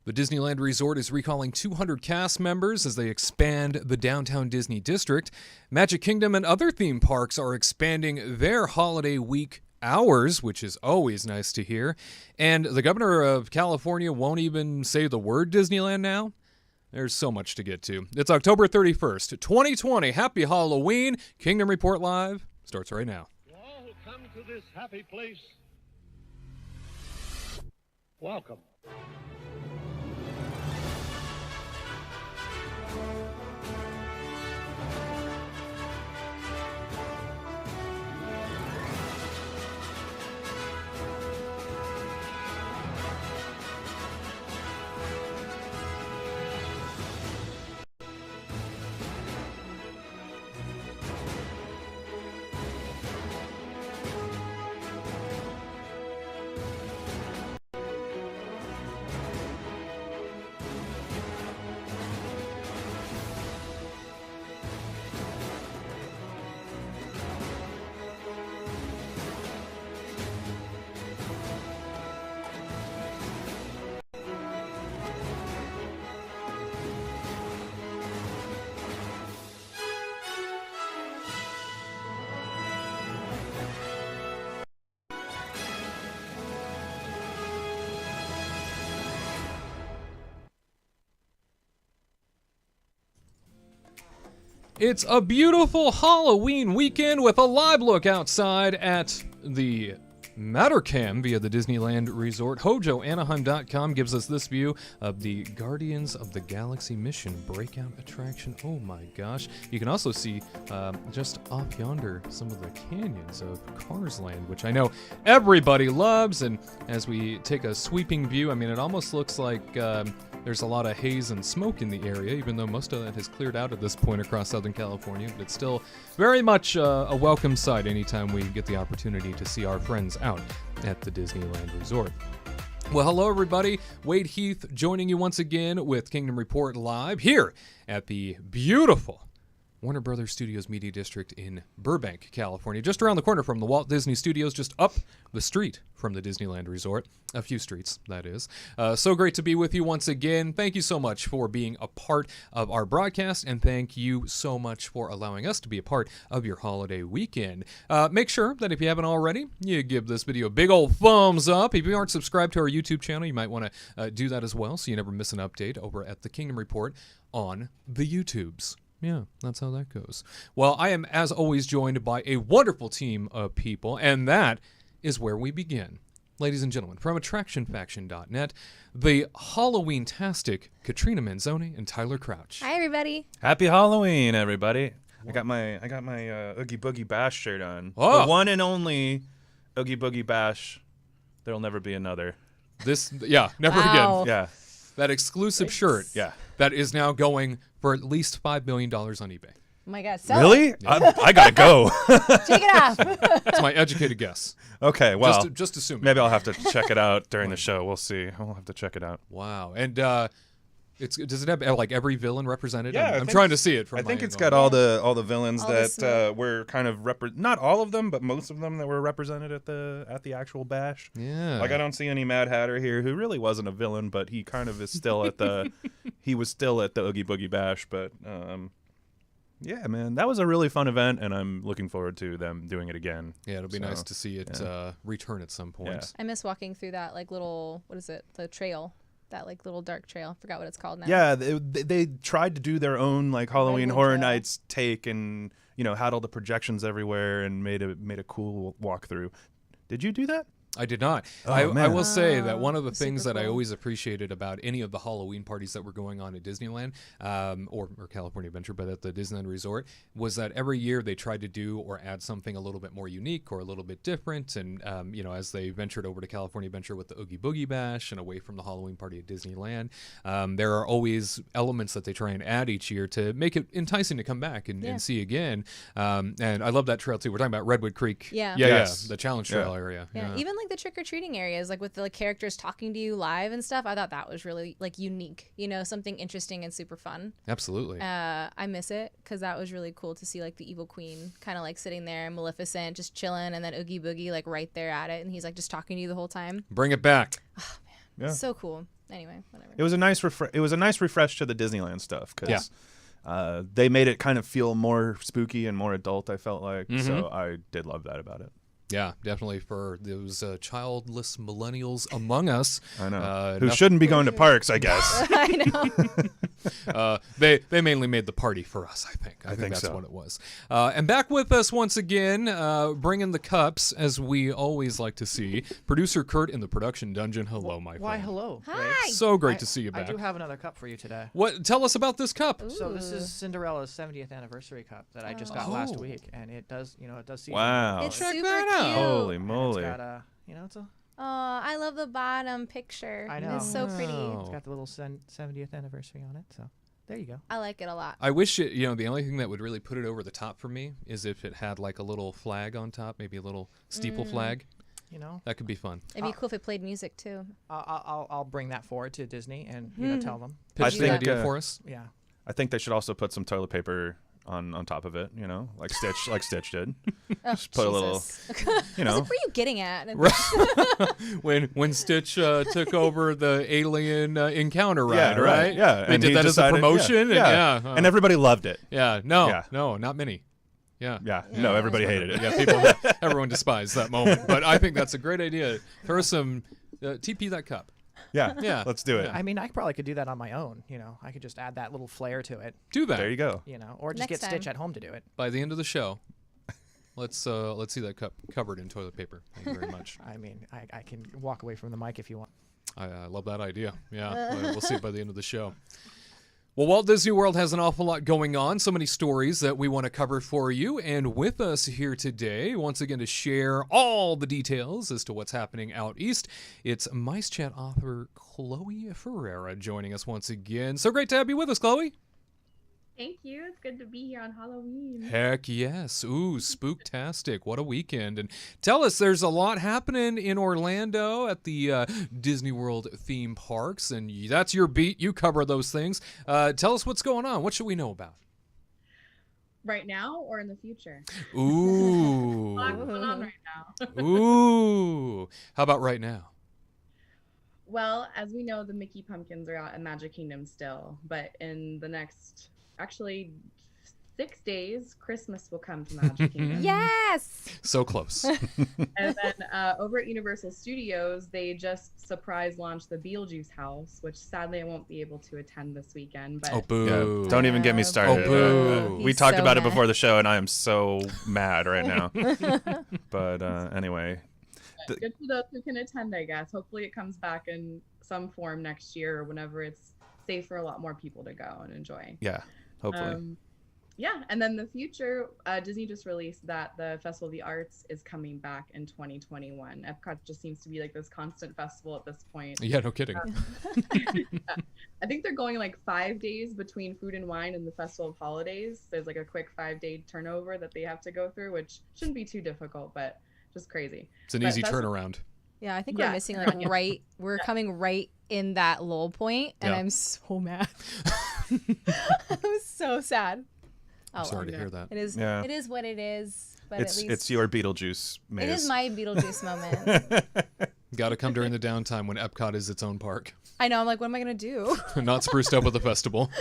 The Disneyland Resort is recalling 200 cast members as they expand the downtown Disney district. Magic Kingdom and other theme parks are expanding their holiday week hours, which is always nice to hear. And the governor of California won't even say the word Disneyland now. There's so much to get to. It's October 31st, 2020. Happy Halloween. Kingdom Report Live starts right now. To all who come to this happy place, welcome. It's a beautiful Halloween weekend with a live look outside at the Mattercam via the Disneyland Resort. HojoAnaheim.com gives us this view of the Guardians of the Galaxy Mission breakout attraction. Oh my gosh. You can also see just off yonder some of the canyons of Cars Land, which I know everybody loves. And as we take a sweeping view, I mean, it almost looks like there's a lot of haze and smoke in the area, even though most of that has cleared out at this point across Southern California. But it's still very much a welcome sight anytime we get the opportunity to see our friends out at the Disneyland Resort. Well, hello, everybody. Wade Heath joining you once again with Kingdom Report Live here at the beautiful Warner Brothers Studios Media District in Burbank, California, just around the corner from the Walt Disney Studios, just up the street from the Disneyland Resort. A few streets, that is. So great to be with you once again. Thank you so much for being a part of our broadcast, and thank you so much for allowing us to be a part of your holiday weekend. Make sure that if you haven't already, you give this video a big old thumbs up. If you aren't subscribed to our YouTube channel, you might want to do that as well so you never miss an update over at the Kingdom Report on the YouTubes. Yeah, that's how that goes. Well, I am, as always, joined by a wonderful team of people, and that is where we begin. Ladies and gentlemen, from AttractionFaction.net, the Halloween-tastic Katina Manzone and Tyler Crouch. Hi, everybody. Happy Halloween, everybody. I got my Oogie Boogie Bash shirt on. Oh. The one and only Oogie Boogie Bash. There'll never be another. Never Wow. again. Yeah. That exclusive shirt. Yeah. That is now going for at least $5 million on eBay. Oh my God. Sell Really? I gotta go. it. Take it off. That's my educated guess. Okay, well, Just assume. maybe I'll have to check it out during the show. We'll see. I'll have to check it out. Wow. And does it have like every villain represented? Yeah, I'm trying to see it from I think my it's angle. got all the villains All the that smoke. were kind of not all of them, but most of them that were represented at the actual bash. Yeah. Like I don't see any Mad Hatter here, who really wasn't a villain, but he kind of is still at the he was still at the Oogie Boogie Bash. But yeah, man, that was a really fun event, and I'm looking forward to them doing it again. Yeah, it'll be So, nice to see it return at some point. Yeah. I miss walking through that like little, what is it? The trail. That like little dark trail. Forgot what it's called now. Yeah, they tried to do their own like Halloween Redwood Horror Trail. Nights take, and had all the projections everywhere, and made a cool walkthrough. Did you do that? I did not. Oh, I man. will say that one of the Super things that I cool. always appreciated about any of the Halloween parties that were going on at Disneyland or California Adventure, but at the Disneyland Resort, was that every year they tried to do or add something a little bit more unique or a little bit different. And, as they ventured over to California Adventure with the Oogie Boogie Bash and away from the Halloween party at Disneyland, there are always elements that they try and add each year to make it enticing to come back and see again. And I love that trail, too. We're talking about Redwood Creek. Yeah. Yes. The Challenge Trail area. Yeah, even like the trick-or-treating areas, like with the characters talking to you live and stuff, I thought that was really like unique, something interesting and super fun. Absolutely. I miss it because that was really cool to see like the evil queen kind of like sitting there, Maleficent just chilling, and then Oogie Boogie like right there at it, and he's like just talking to you the whole time. Bring it back. Yeah. So cool. Anyway, whatever. It was a nice refresh to the Disneyland stuff because they made it kind of feel more spooky and more adult. I felt like so I did love that about it. Yeah, definitely for those childless millennials among us. I know. Who shouldn't be going to parks, I guess. I know. They mainly made the party for us, I think. I think that's so. what it was. And back with us once again, bringing the cups, as we always like to see, producer Kurt in the production dungeon. Hello, my friend. Why, hello. Hi. Wade. So great to see you back. I do have another cup for you today. What? Tell us about this cup. So this is Cinderella's 70th anniversary cup that I just got last week, and it does see. Wow. It's Check super that cute. out. Holy And moly. It's got it's a. Oh, I love the bottom picture. I know. It's so pretty. Wow. It's got the little 70th anniversary on it. So there you go. I like it a lot. I wish it, the only thing that would really put it over the top for me is if it had like a little flag on top, maybe a little steeple flag. You know, That could be fun. It'd be cool if it played music too. I'll bring that forward to Disney and tell them. Pitch the think, idea for us. Yeah. I think they should also put some toilet paper on top of it, like Stitch did. Oh, Just put a little, I was like, where are you getting at? When Stitch took over the alien encounter ride, right? Yeah, They and did he that decided- as a promotion. Yeah, And and everybody loved it. no, Yeah. not many. Yeah. Yeah, no, everybody hated it. Yeah, everyone despised that moment. But I think that's a great idea. Throw some, TP that cup. Yeah, let's do it. Yeah. I mean, I probably could do that on my own. I could just add that little flair to it. Do that. There you go. Or just Next get Stitch time. at home to do it. By the end of the show, let's see that cup covered in toilet paper. Thank you very much. I mean, I can walk away from the mic if you want. I love that idea. Yeah, we'll see it by the end of the show. Well, Walt Disney World has an awful lot going on, so many stories that we want to cover for you. And with us here today, once again, to share all the details as to what's happening out east, it's Mice Chat author Chloe Ferreira joining us once again. So great to have you with us, Chloe. Thank you. It's good to be here on Halloween. Heck yes. Ooh, spooktastic. What a weekend. And tell us, there's a lot happening in Orlando at the Disney World theme parks, and that's your beat. You cover those things. Tell us what's going on. What should we know about? Right now or in the future? Ooh. What's going on right now? Ooh. How about right now? Well, as we know, the Mickey pumpkins are out at Magic Kingdom still, but in the next, actually, 6 days, Christmas will come to Magic Kingdom. Yes. So close. And then over at Universal Studios, they just surprise launched the Beetlejuice house, which sadly I won't be able to attend this weekend. But Oh, boo. Yeah, don't even get me started. Oh, boo. We He's talked so about it mad. before the show, and I am so mad right now. But anyway, good for those who can attend, I guess. Hopefully it comes back in some form next year or whenever it's safe for a lot more people to go and enjoy. yeah, hopefully. Yeah, and then the future, Disney just released that the Festival of the Arts is coming back in 2021. Epcot just seems to be like this constant festival at this point. Yeah, no kidding. I think they're going like 5 days between Food and Wine and the Festival of Holidays. There's like a quick 5-day turnover that they have to go through, which shouldn't be too difficult, but just crazy. It's an But easy that's- turnaround. Yeah, I think Yeah. we're missing we're coming right in that lull point, and Yeah. I'm so mad. I was so sad. Oh, I'm sorry well. to hear that. It is. Yeah. It is what it is. But It's at least it's your Beetlejuice maze. it is my Beetlejuice moment. Got to come during the downtime when Epcot is its own park. I know. I'm like, what am I gonna do? Not spruced up with the festival.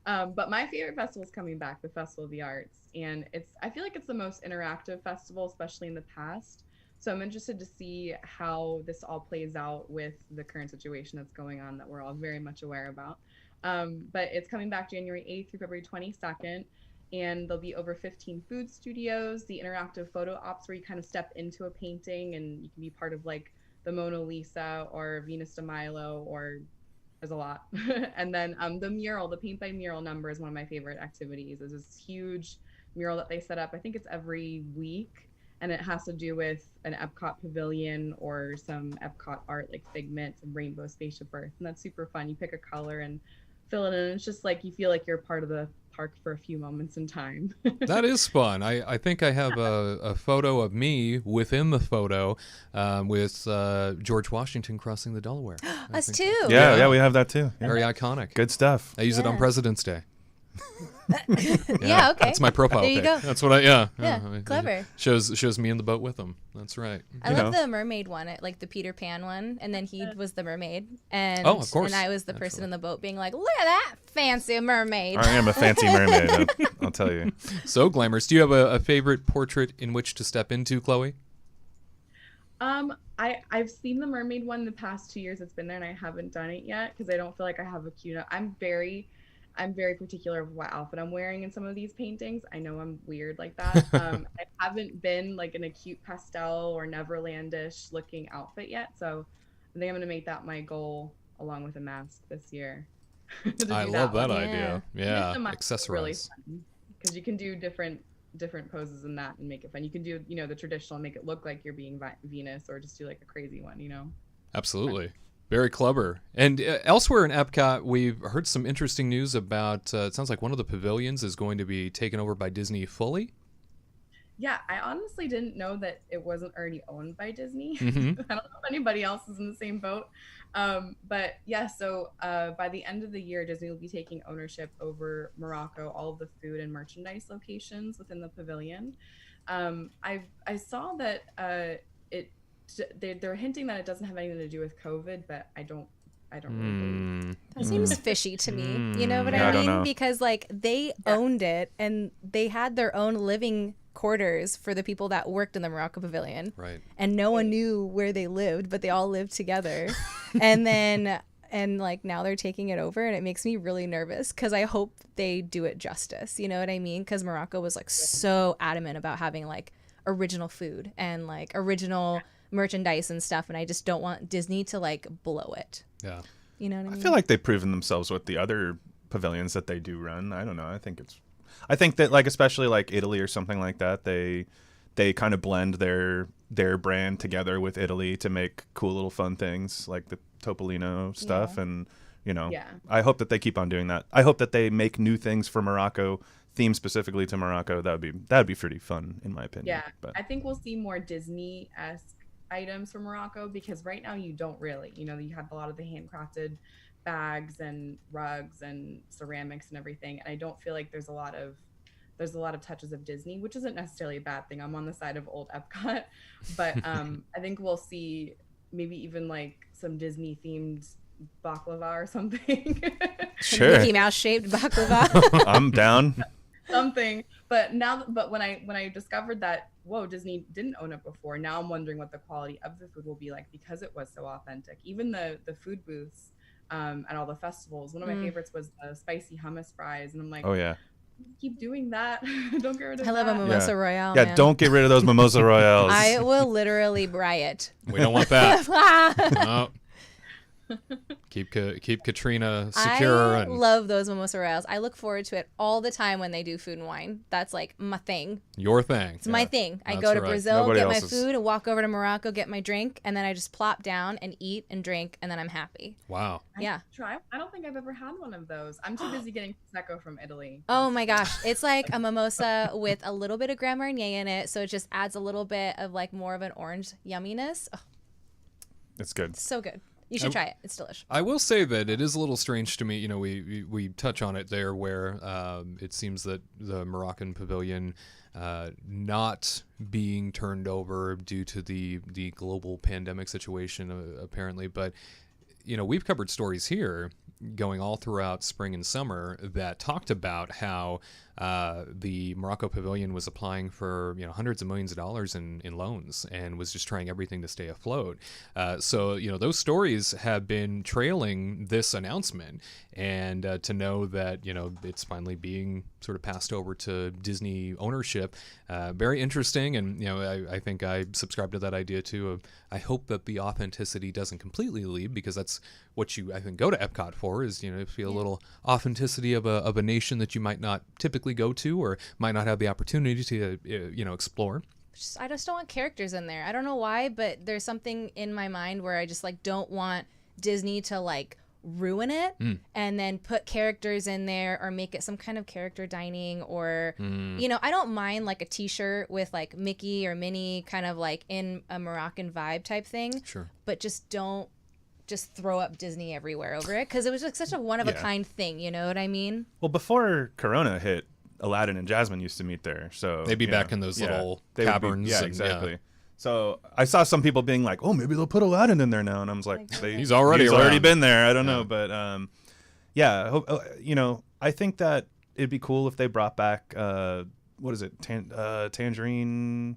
But my favorite festival is coming back, the Festival of the Arts, and I feel like it's the most interactive festival, especially in the past. So I'm interested to see how this all plays out with the current situation that's going on that we're all very much aware about. But it's coming back January 8th through February 22nd, and there'll be over 15 food studios, the interactive photo ops where you kind of step into a painting and you can be part of like the Mona Lisa or Venus de Milo, or there's a lot. And then the mural, the paint by mural number is one of my favorite activities. There's this huge mural that they set up. I think it's every week, and it has to do with an Epcot pavilion or some Epcot art like Figment and Rainbow Spaceship Earth. And that's super fun. You pick a color and fill it in. It's just like you feel like you're part of the park for a few moments in time. That is fun. I think I have a photo of me within the photo with George Washington crossing the Delaware. I Us think- too. yeah, we have that too. Yeah. Very iconic. Good stuff. I use it on Yeah. President's Day. Yeah, okay. That's my profile There you pic. go. That's what I, yeah. Yeah, clever. Shows me in the boat with them. That's right. I love the mermaid one, like the Peter Pan one, and then he was the mermaid, and Oh, of course. and I was the person in the boat being like, "Look at that fancy mermaid." I am a fancy mermaid. I'll tell you. So glamorous. Do you have a favorite portrait in which to step into, Chloe? I've seen the mermaid one the past 2 years it's been there, and I haven't done it yet because I don't feel like I have a cute enough. I'm very particular of what outfit I'm wearing in some of these paintings. I know I'm weird like that. I haven't been like in a cute pastel or Neverlandish looking outfit yet, so I think I'm gonna make that my goal along with a mask this year. I love that one. idea. Yeah, accessorize. Really fun because you can do different poses in that and make it fun. You can do the traditional, make it look like you're being Venus, or just do like a crazy one. Absolutely. Very clever. And elsewhere in Epcot, we've heard some interesting news about, it sounds like one of the pavilions is going to be taken over by Disney fully. Yeah, I honestly didn't know that it wasn't already owned by Disney. Mm-hmm. I don't know if anybody else is in the same boat. But yeah, so by the end of the year, Disney will be taking ownership over Morocco, all of the food and merchandise locations within the pavilion. I saw that they're hinting that it doesn't have anything to do with COVID, but I don't really believe. That seems fishy to me. You know what Yeah, I I don't mean? know. Because like they owned it and they had their own living quarters for the people that worked in the Morocco pavilion. Right. And no one knew where they lived, but they all lived together. And like now they're taking it over, and it makes me really nervous because I hope they do it justice. You know what I mean? Because Morocco was like so adamant about having like original food and like original merchandise and stuff, and I just don't want Disney to like blow it. Yeah. You know what I mean? I feel like they've proven themselves with the other pavilions that they do run. I don't know. I think that like especially like Italy or something like that, they kind of blend their brand together with Italy to make cool little fun things like the Topolino stuff. Yeah. And I hope that they keep on doing that. I hope that they make new things for Morocco, themed specifically to Morocco. That would be pretty fun in my opinion. Yeah, But I think we'll see more Disney-esque items from Morocco because right now you don't really. You have a lot of the handcrafted bags and rugs and ceramics and everything, and I don't feel like there's a lot of touches of Disney, which isn't necessarily a bad thing. I'm on the side of old Epcot, but I think we'll see maybe even like some Disney themed baklava or something. sure, Mickey Mouse shaped baklava. I'm down. Something. But when I discovered that, whoa, Disney didn't own it before, now I'm wondering what the quality of the food will be like because it was so authentic. Even the food booths at all the festivals, one of my favorites was the spicy hummus fries, and I'm like, Oh yeah. keep doing that. Don't get rid of I love that. a mimosa royale. Yeah, man. don't get rid of those mimosa royales. I will literally riot. We don't want that. No. Keep Katrina secure. I And love those mimosa royales. I look forward to it all the time when they do food and wine. That's like my thing. your thing. It's my thing. I That's go to right. Brazil, Nobody get my else's. food, and walk over to Morocco, get my drink, and then I just plop down and eat and drink, and then I'm happy. Wow. Yeah. I don't think I've ever had one of those. I'm too busy getting prosecco from Italy. Oh my gosh. It's like a mimosa with a little bit of Grand Marnier in it, so it just adds a little bit of like more of an orange yumminess. Oh, It's good. so good. You should try it. It's delicious. I will say that it is a little strange to me. You know, we touch on it there where it seems that the Moroccan pavilion not being turned over due to the global pandemic situation, apparently. But, you know, we've covered stories here going all throughout spring and summer that talked about how the Morocco pavilion was applying for hundreds of millions of dollars in loans and was just trying everything to stay afloat. So those stories have been trailing this announcement, and to know that it's finally being sort of passed over to Disney ownership, very interesting. And I think I subscribe to that idea too. Of I hope that the authenticity doesn't completely leave, because that's what you I think go to Epcot for, is feel a little authenticity of a nation that you might not typically go to or might not have the opportunity to explore. I just don't want characters in there. I don't know why, but there's something in my mind where I just like don't want Disney to like ruin it and then put characters in there or make it some kind of character dining, or I don't mind like a t-shirt with like Mickey or Minnie kind of like in a Moroccan vibe type thing. Sure. But just don't just throw up Disney everywhere over it, because it was like such a one of a kind thing. You know what I mean? Well, before Corona hit, Aladdin and Jasmine used to meet there, so They'd be back in those little they would be- caverns. yeah, and, exactly. So I saw some people being like, "Oh, maybe they'll put Aladdin in there now," and I was like, He's already around. been there. I don't know, but I think that it'd be cool if they brought back what is it, Tangerine?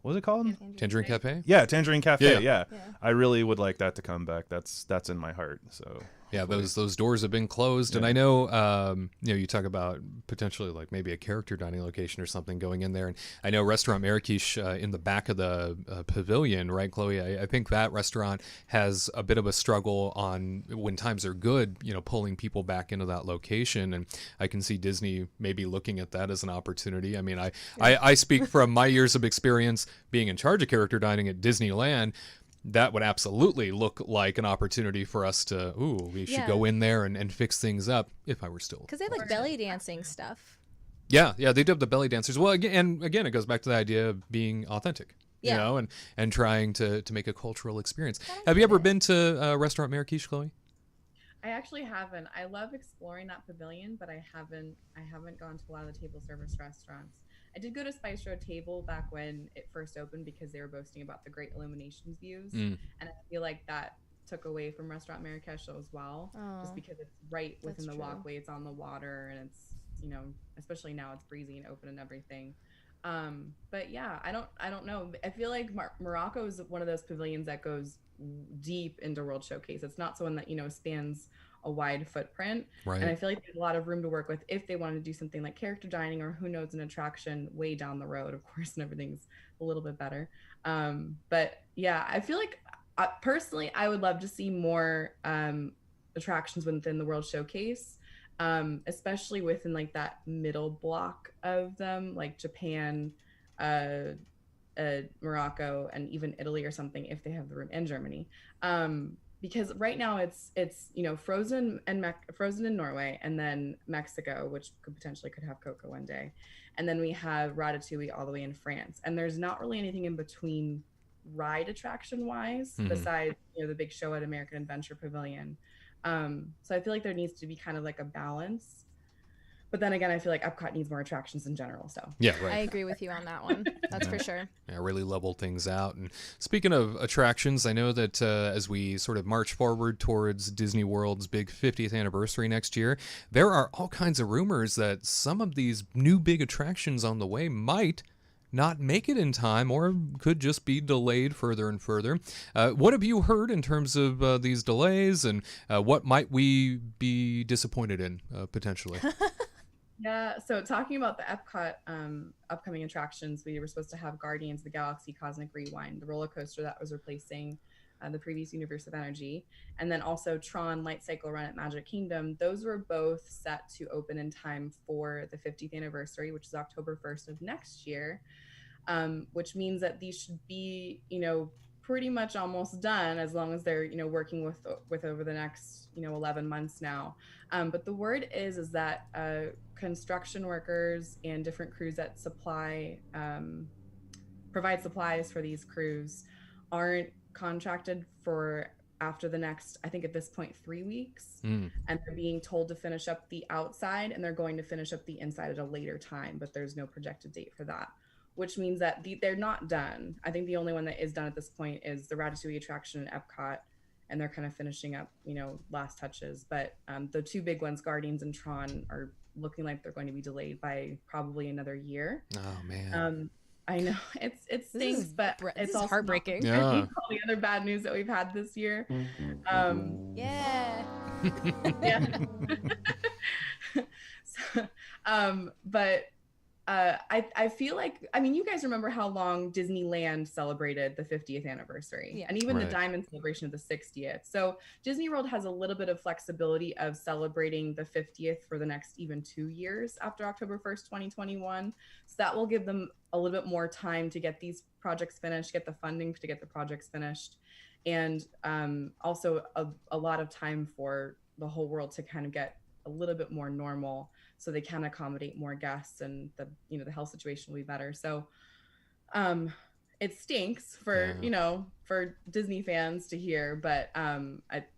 What is it called? Tangerine Cafe? Yeah, Tangerine Cafe. Yeah. Yeah. I really would like that to come back. That's in my heart. So Yeah, those doors have been closed, and I know you talk about potentially like maybe a character dining location or something going in there, and I know Restaurant Marrakesh in the back of the pavilion, right, Chloe? I think that restaurant has a bit of a struggle on when times are good, pulling people back into that location, and I can see Disney maybe looking at that as an opportunity. I mean, I speak from my years of experience being in charge of character dining at Disneyland. That would absolutely look like an opportunity for us to, we should go in there and fix things up if I were still. Because they have like belly dancing stuff. Yeah, they do have the belly dancers. Well, again, it goes back to the idea of being authentic, and trying to make a cultural experience. Have you ever been to Restaurant Marrakesh, Chloe? I actually haven't. I love exploring that pavilion, but I haven't gone to a lot of the table service restaurants. I did go to Spice Road Table back when it first opened because they were boasting about the great illuminations views, and I feel like that took away from Restaurant Marrakesh as well, just because it's right within the walkway, it's on the water, and it's especially now it's breezy and open and everything. But yeah, I don't know. I feel like Morocco is one of those pavilions that goes deep into World Showcase. It's not someone that spans a wide footprint, right. And I feel like there's a lot of room to work with if they wanted to do something like character dining, or who knows, an attraction way down the road, of course, and everything's a little bit better. But yeah, I feel like personally I would love to see more attractions within the World Showcase, especially within like that middle block of them, like Japan, Morocco, and even Italy or something if they have the room, in Germany. Because right now it's Frozen in Norway, and then Mexico, which could have Coco one day, and then we have Ratatouille all the way in France, and there's not really anything in between ride attraction wise besides the big show at American Adventure Pavilion. So I feel like there needs to be kind of like a balance. But then again, I feel like Epcot needs more attractions in general. So yeah, right. I agree with you on that one. That's for sure. Yeah, really level things out. And speaking of attractions, I know that as we sort of march forward towards Disney World's big 50th anniversary next year, there are all kinds of rumors that some of these new big attractions on the way might not make it in time, or could just be delayed further and further. What have you heard in terms of these delays, and what might we be disappointed in potentially? Yeah, so talking about the Epcot upcoming attractions, we were supposed to have Guardians of the Galaxy Cosmic Rewind, the roller coaster that was replacing the previous Universe of Energy, and then also Tron Light Cycle Run at Magic Kingdom. Those were both set to open in time for the 50th anniversary, which is October 1st of next year, which means that these should be, pretty much almost done, as long as they're, working with over the next, 11 months now. But the word is that construction workers and different crews that provide supplies for these crews aren't contracted for after the next, I think at this point, 3 weeks. And they're being told to finish up the outside, and they're going to finish up the inside at a later time, but there's no projected date for that, which means that they're not done. I think the only one that is done at this point is the Ratatouille attraction in Epcot, and they're kind of finishing up, last touches. But the two big ones, Guardians and Tron, are looking like they're going to be delayed by probably another year. Oh man. I know it stinks, but it's also heartbreaking. Yeah. all the other bad news that we've had this year. Yeah. Yeah. But I feel like, you guys remember how long Disneyland celebrated the 50th anniversary, and even the Diamond celebration of the 60th. So Disney World has a little bit of flexibility of celebrating the 50th for the next even 2 years after October 1st, 2021. So that will give them a little bit more time to get these projects finished, get the funding to get the projects finished, and also a lot of time for the whole world to kind of get a little bit more normal, so they can accommodate more guests, and the health situation will be better. So it stinks for Yeah. for Disney fans to hear, but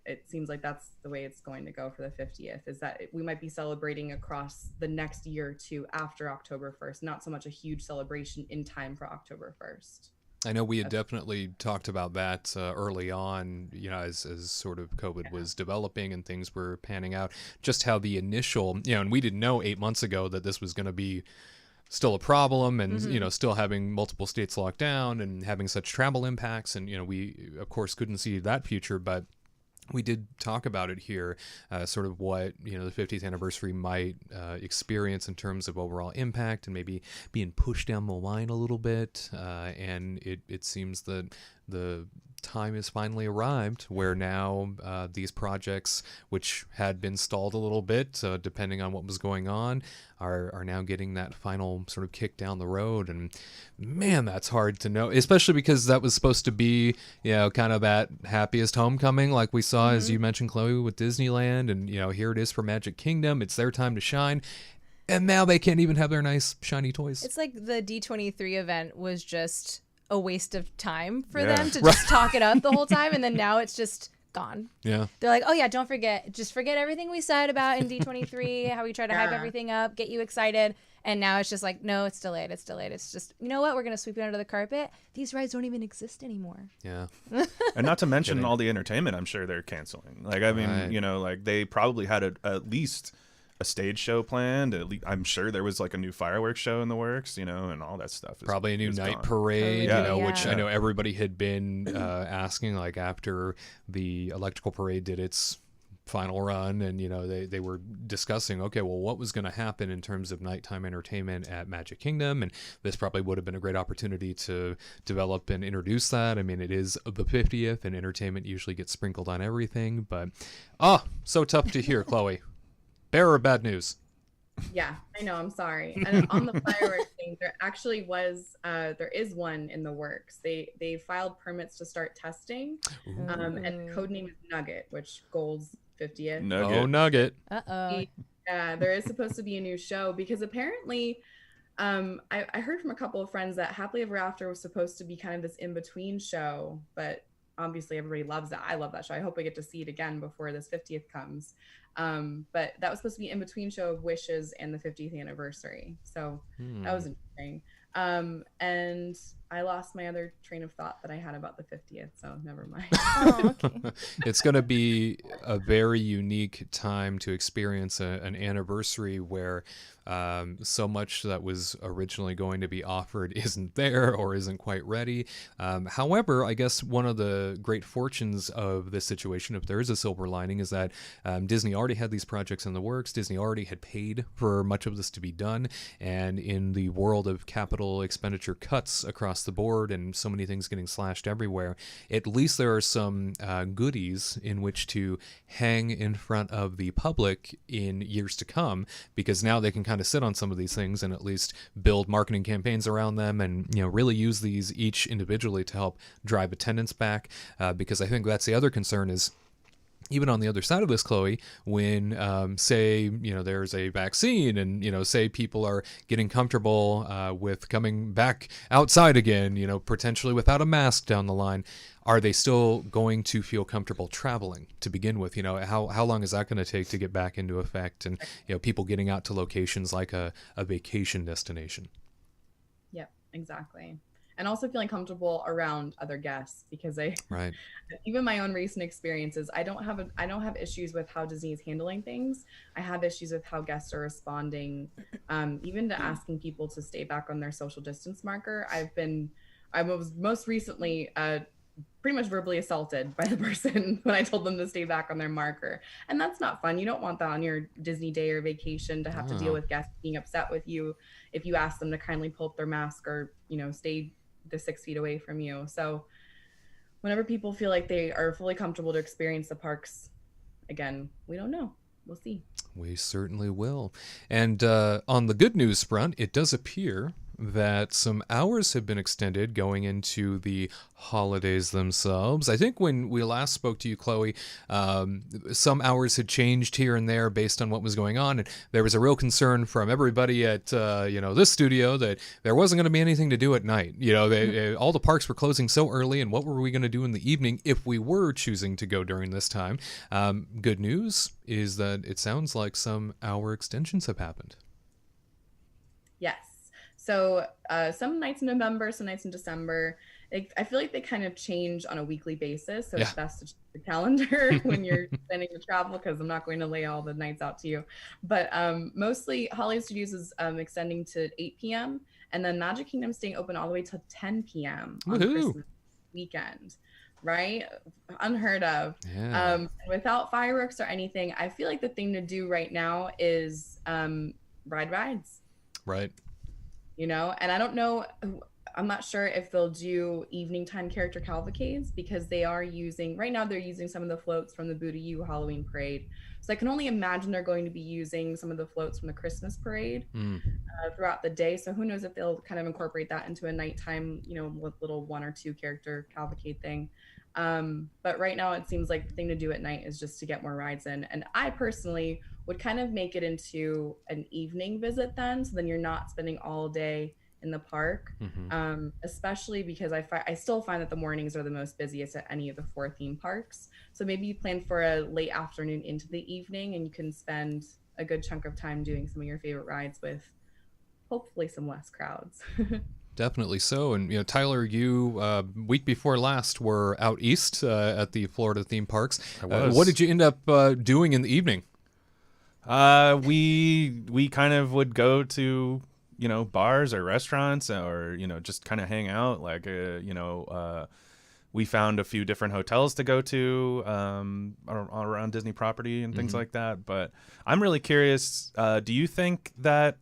it seems like that's the way it's going to go for the 50th. Is that we might be celebrating across the next year or two after October 1st, not so much a huge celebration in time for October 1st. I know we had definitely talked about that early on, as sort of COVID was developing and things were panning out, just how the initial, and we didn't know 8 months ago that this was going to be still a problem and, still having multiple states locked down and having such travel impacts. And, we, of course, couldn't see that future, but we did talk about it here, sort of what the 50th anniversary might experience in terms of overall impact and maybe being pushed down the line a little bit. And it seems that the time has finally arrived where now these projects, which had been stalled a little bit, depending on what was going on, are now getting that final sort of kick down the road. And man, that's hard to know, especially because that was supposed to be, kind of that happiest homecoming, like we saw, as you mentioned, Chloe, with Disneyland. And, here it is for Magic Kingdom. It's their time to shine. And now they can't even have their nice, shiny toys. It's like the D23 event was just a waste of time for Yeah. them to just talk it up the whole time, and then now it's just gone. Yeah. They're like, oh yeah, don't forget, just forget everything we said about in D23, how we try to hype everything up, get you excited, and now it's just like, no, it's delayed. It's just, you know what, we're gonna sweep it under the carpet. These rides don't even exist anymore. Yeah. And not to mention all the entertainment I'm sure they're canceling. Like, I mean, Right. like they probably had at least a stage show planned. I'm sure there was like a new fireworks show in the works, and all that stuff. Probably a new is night gone. parade, Yeah. which Yeah. I know everybody had been asking, like after the electrical parade did its final run, and they were discussing, okay, well, what was going to happen in terms of nighttime entertainment at Magic Kingdom, and this probably would have been a great opportunity to develop and introduce that. I mean, it is the 50th, and entertainment usually gets sprinkled on everything, but so tough to hear, Chloe. Bearer of bad news. Yeah, I know. I'm sorry. And on the fireworks thing, there actually there is one in the works. They filed permits to start testing, and the code name is Nugget, which Gold's 50th. Nugget. Oh, Nugget. Uh-oh. Yeah, there is supposed to be a new show because apparently, I heard from a couple of friends that Happily Ever After was supposed to be kind of this in-between show, but obviously everybody loves that. I love that show. I hope I get to see it again before this 50th comes. But that was supposed to be in between show of Wishes and the 50th anniversary. So that was interesting. And I lost my other train of thought that I had about the 50th, so never mind. Oh, okay. It's going to be a very unique time to experience an anniversary where so much that was originally going to be offered isn't there or isn't quite ready. However, I guess one of the great fortunes of this situation, if there is a silver lining, is that Disney already had these projects in the works. Disney already had paid for much of this to be done. And in the world of capital expenditure cuts across the board and so many things getting slashed everywhere, at least there are some goodies in which to hang in front of the public in years to come, because now they can kind of sit on some of these things and at least build marketing campaigns around them and really use these each individually to help drive attendance back, because I think that's the other concern is, even on the other side of this, Chloe, when say there's a vaccine and say people are getting comfortable with coming back outside again, potentially without a mask down the line, are they still going to feel comfortable traveling to begin with? How long is that going to take to get back into effect, and people getting out to locations like a vacation destination? Yep, exactly. And also feeling comfortable around other guests, because Right. even my own recent experiences, I don't have issues with how Disney is handling things. I have issues with how guests are responding, even to asking people to stay back on their social distance marker. I was most recently pretty much verbally assaulted by the person when I told them to stay back on their marker. And that's not fun. You don't want that on your Disney day or vacation, to have to deal with guests being upset with you if you ask them to kindly pull up their mask or, stay the 6 feet away from you. So whenever people feel like they are fully comfortable to experience the parks again, we don't know. We'll see. We certainly will. And on the good news front, it does appear that some hours have been extended going into the holidays themselves. I think when we last spoke to you, Chloe, some hours had changed here and there based on what was going on, and there was a real concern from everybody at this studio that there wasn't going to be anything to do at night. All the parks were closing so early, and what were we going to do in the evening if we were choosing to go during this time? Good news is that it sounds like some hour extensions have happened. Yes. So some nights in November, some nights in December. I feel like they kind of change on a weekly basis. So it's best to check the calendar when you're planning to travel, because I'm not going to lay all the nights out to you. But mostly Hollywood Studios is extending to 8 p.m. And then Magic Kingdom staying open all the way till 10 p.m. on Christmas weekend. Right? Unheard of. Yeah. Without fireworks or anything, I feel like the thing to do right now is ride rides. Right. And I don't know, I'm not sure if they'll do evening time character cavalcades, because they're using some of the floats from the Boo to You Halloween parade. So I can only imagine they're going to be using some of the floats from the Christmas parade throughout the day. So who knows if they'll kind of incorporate that into a nighttime, little 1 or 2 character cavalcade thing. But right now it seems like the thing to do at night is just to get more rides in. And I personally would kind of make it into an evening visit then. So then you're not spending all day in the park, especially because I still find that the mornings are the most busiest at any of the 4 theme parks. So maybe you plan for a late afternoon into the evening, and you can spend a good chunk of time doing some of your favorite rides with hopefully some less crowds. Definitely so. And, Tyler, you, week before last, were out east at the Florida theme parks. What did you end up doing in the evening? We kind of would go to, bars or restaurants, or, just kind of hang out. Like, we found a few different hotels to go to around Disney property and things like that. But I'm really curious, do you think that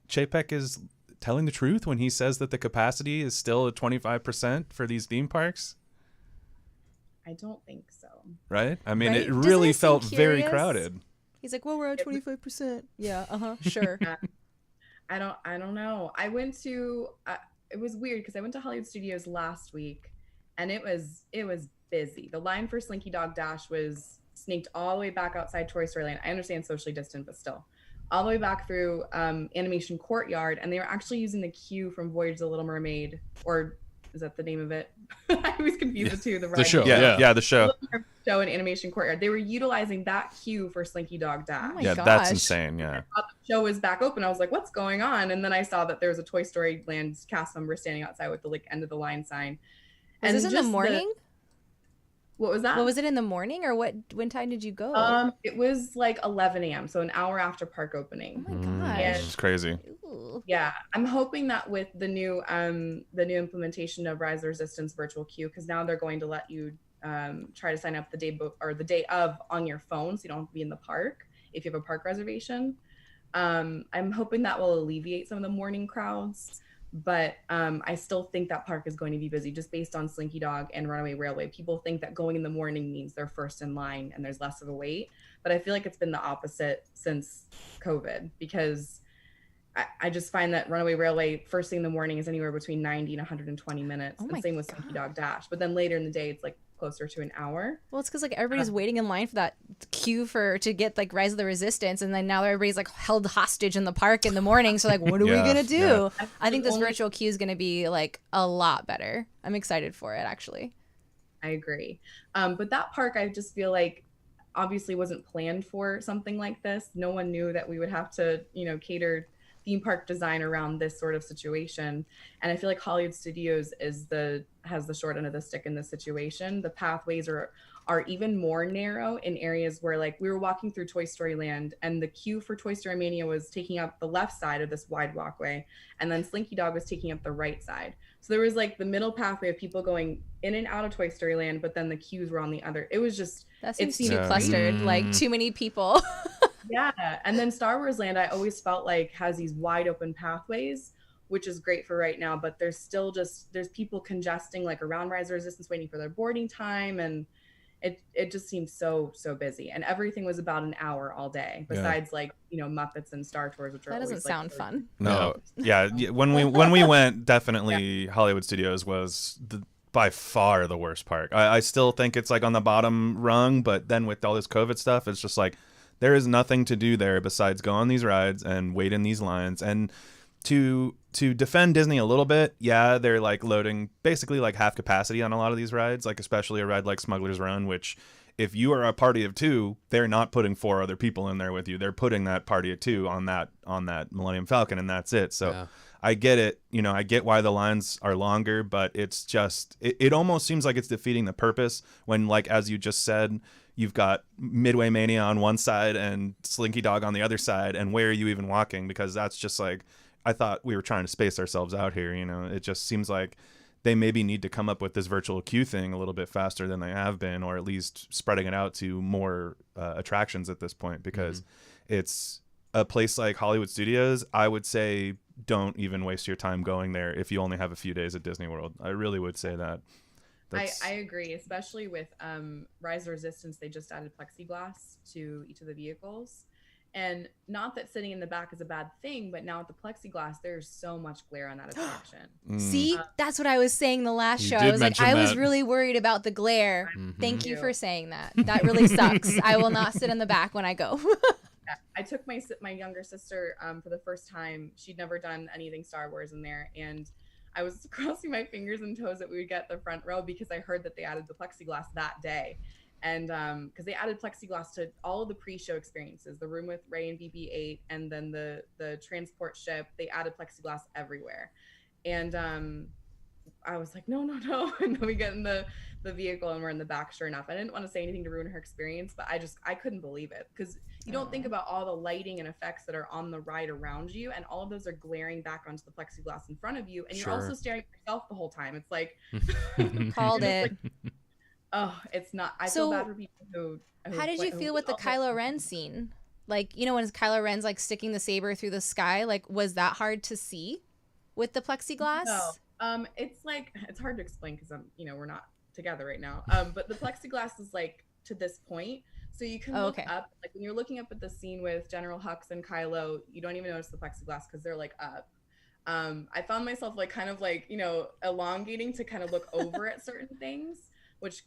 Chapek is telling the truth when he says that the capacity is still at 25% for these theme parks? I don't think so. Right? I mean, Right? it really Doesn't it seem felt very curious? crowded. He's like, well, we're at 25%. Yeah, sure. I don't know. I went to it was weird because I went to Hollywood Studios last week, and it was busy. The line for Slinky Dog Dash was snaked all the way back outside Toy Story Land. I understand socially distant, but still. All the way back through Animation Courtyard, and they were actually using the queue from Voyage of the Little Mermaid, or is that the name of it? I was confused the two. The show, the show. Show in Animation Courtyard. They were utilizing that queue for Slinky Dog Dash. Oh my That's gosh. insane. Yeah. I thought the show was back open. I was like, what's going on? And then I saw that there was a Toy Story Land cast member standing outside with the end of the line sign. Was this in the morning? What was that? What was it in the morning, or when time did you go? It was like 11 a.m. So an hour after park opening. Oh my gosh. Yeah. It's crazy. Ooh. Yeah, I'm hoping that with the new implementation of Rise of the Resistance virtual queue, because now they're going to let you try to sign up the day of on your phone, so you don't have to be in the park if you have a park reservation. I'm hoping that will alleviate some of the morning crowds, but I still think that park is going to be busy just based on Slinky Dog and Runaway Railway. People think that going in the morning means they're first in line and there's less of a wait, but I feel like it's been the opposite since COVID, because I just find that Runaway Railway first thing in the morning is anywhere between 90 and 120 minutes. Oh my and same with Slinky Dog Dash. But then later in the day, it's like closer to an hour. Well, it's because like everybody's waiting in line for that queue to get like Rise of the Resistance, and then now everybody's like held hostage in the park in the morning. So like, what are we gonna do? Yeah. I think this virtual queue is gonna be like a lot better. I'm excited for it, actually. I agree. But that park, I just feel like obviously wasn't planned for something like this. No one knew that we would have to, cater theme park design around this sort of situation. And I feel like Hollywood Studios has the short end of the stick in this situation. The pathways are even more narrow in areas where, like, we were walking through Toy Story Land and the queue for Toy Story Mania was taking up the left side of this wide walkway, and then Slinky Dog was taking up the right side. So there was like the middle pathway of people going in and out of Toy Story Land, but then the queues were on the other. It was just That seems seemed too clustered, like too many people. Yeah. And then Star Wars Land, I always felt like has these wide open pathways, which is great for right now, but there's still there's people congesting like around Rise of the Resistance waiting for their boarding time. And it just seemed so busy, and everything was about an hour all day. Besides, like, Muppets and Star Tours, which are That doesn't always, sound really fun. No, yeah. When we went, definitely Hollywood Studios was by far the worst part. I still think it's like on the bottom rung, but then with all this COVID stuff, it's just like there is nothing to do there besides go on these rides and wait in these lines. And to defend Disney a little bit, yeah, they're like loading basically like half capacity on a lot of these rides, like especially a ride like Smuggler's Run, which if you are a party of 2, they're not putting 4 other people in there with you. They're putting that party of 2 on that Millennium Falcon, and that's it. So I get it. I get why the lines are longer, but it's just it almost seems like it's defeating the purpose when, like, as you just said, you've got Midway Mania on one side and Slinky Dog on the other side, and where are you even walking? Because that's just like, I thought we were trying to space ourselves out here. It just seems like they maybe need to come up with this virtual queue thing a little bit faster than they have been, or at least spreading it out to more attractions at this point, because it's a place like Hollywood Studios. I would say don't even waste your time going there if you only have a few days at Disney World. I really would say that. I agree, especially with Rise of Resistance. They just added plexiglass to each of the vehicles. And not that sitting in the back is a bad thing, but now with the plexiglass, there's so much glare on that attraction. See, that's what I was saying the last You show. did I was like, mention I was that. really worried about the glare. Mm-hmm. Thank you for saying that. That really sucks. I will not sit in the back when I go. I took my younger sister for the first time. She'd never done anything Star Wars in there, and I was crossing my fingers and toes that we would get the front row because I heard that they added the plexiglass that day. And because they added plexiglass to all of the pre-show experiences, the room with Rey and BB-8, and then the transport ship, they added plexiglass everywhere. And I was like, no. And then we get in the vehicle and we're in the back, sure enough. I didn't want to say anything to ruin her experience, but I couldn't believe it, because you don't think about all the lighting and effects that are on the ride around you, and all of those are glaring back onto the plexiglass in front of you, and you're also staring at yourself the whole time. It's like Called it. Oh, it's not. I feel bad for people who how did you feel with the Kylo Ren scene? Like, when Kylo Ren's like sticking the saber through the sky, like, was that hard to see with the plexiglass? No. It's like, it's hard to explain because we're not together right now. But the plexiglass is like to this point, so you can look up. Like when you're looking up at the scene with General Hux and Kylo, you don't even notice the plexiglass because they're like up. I found myself like kind of like elongating to kind of look over at certain things, which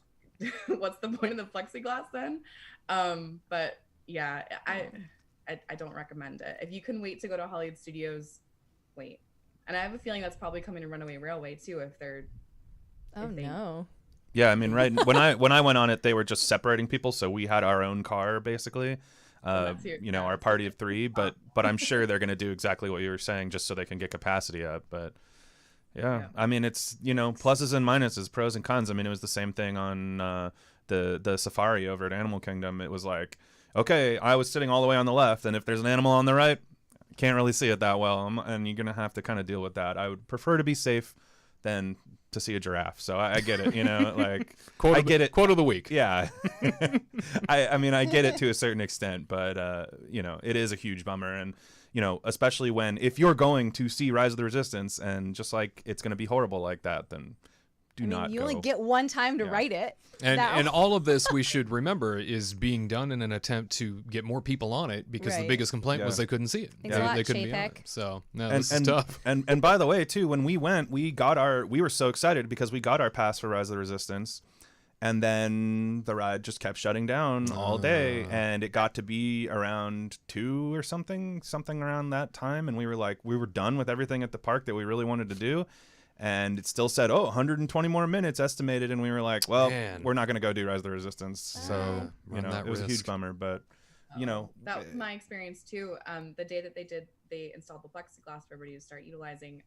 what's the point of the plexiglass then? But yeah, I don't recommend it. If you can wait to go to Hollywood Studios, wait. And I have a feeling that's probably coming to Runaway Railway too, if they're no. Yeah, I mean, right when I went on it, they were just separating people, so we had our own car basically. Our party of 3, but I'm sure they're going to do exactly what you were saying just so they can get capacity up. But yeah, I mean, it's pluses and minuses, pros and cons. I mean, it was the same thing on the safari over at Animal Kingdom. It was like, okay, I was sitting all the way on the left, and if there's an animal on the right, I can't really see it that well, and you're gonna have to kind of deal with that. I would prefer to be safe than to see a giraffe. So I get it, like I get it. Quote of the week. Yeah. I mean, I get it to a certain extent, but it is a huge bummer. And, especially if you're going to see Rise of the Resistance and just like it's going to be horrible like that, then do not you go. only get one time to write it. And all of this, we should remember, is being done in an attempt to get more people on it, because the biggest complaint was they couldn't see it. Thanks a lot, They couldn't be on Chapek. it. So this is tough. And by the way, too, when we went, we were so excited because we got our pass for Rise of the Resistance, and then the ride just kept shutting down all day, and it got to be around 2 or something around that time, and we were done with everything at the park that we really wanted to do. And it still said, 120 more minutes estimated. And we were like, well, we're not going to go do Rise of the Resistance. So, it was a huge bummer. But, that was my experience too. The day that they installed the plexiglass for everybody to start utilizing,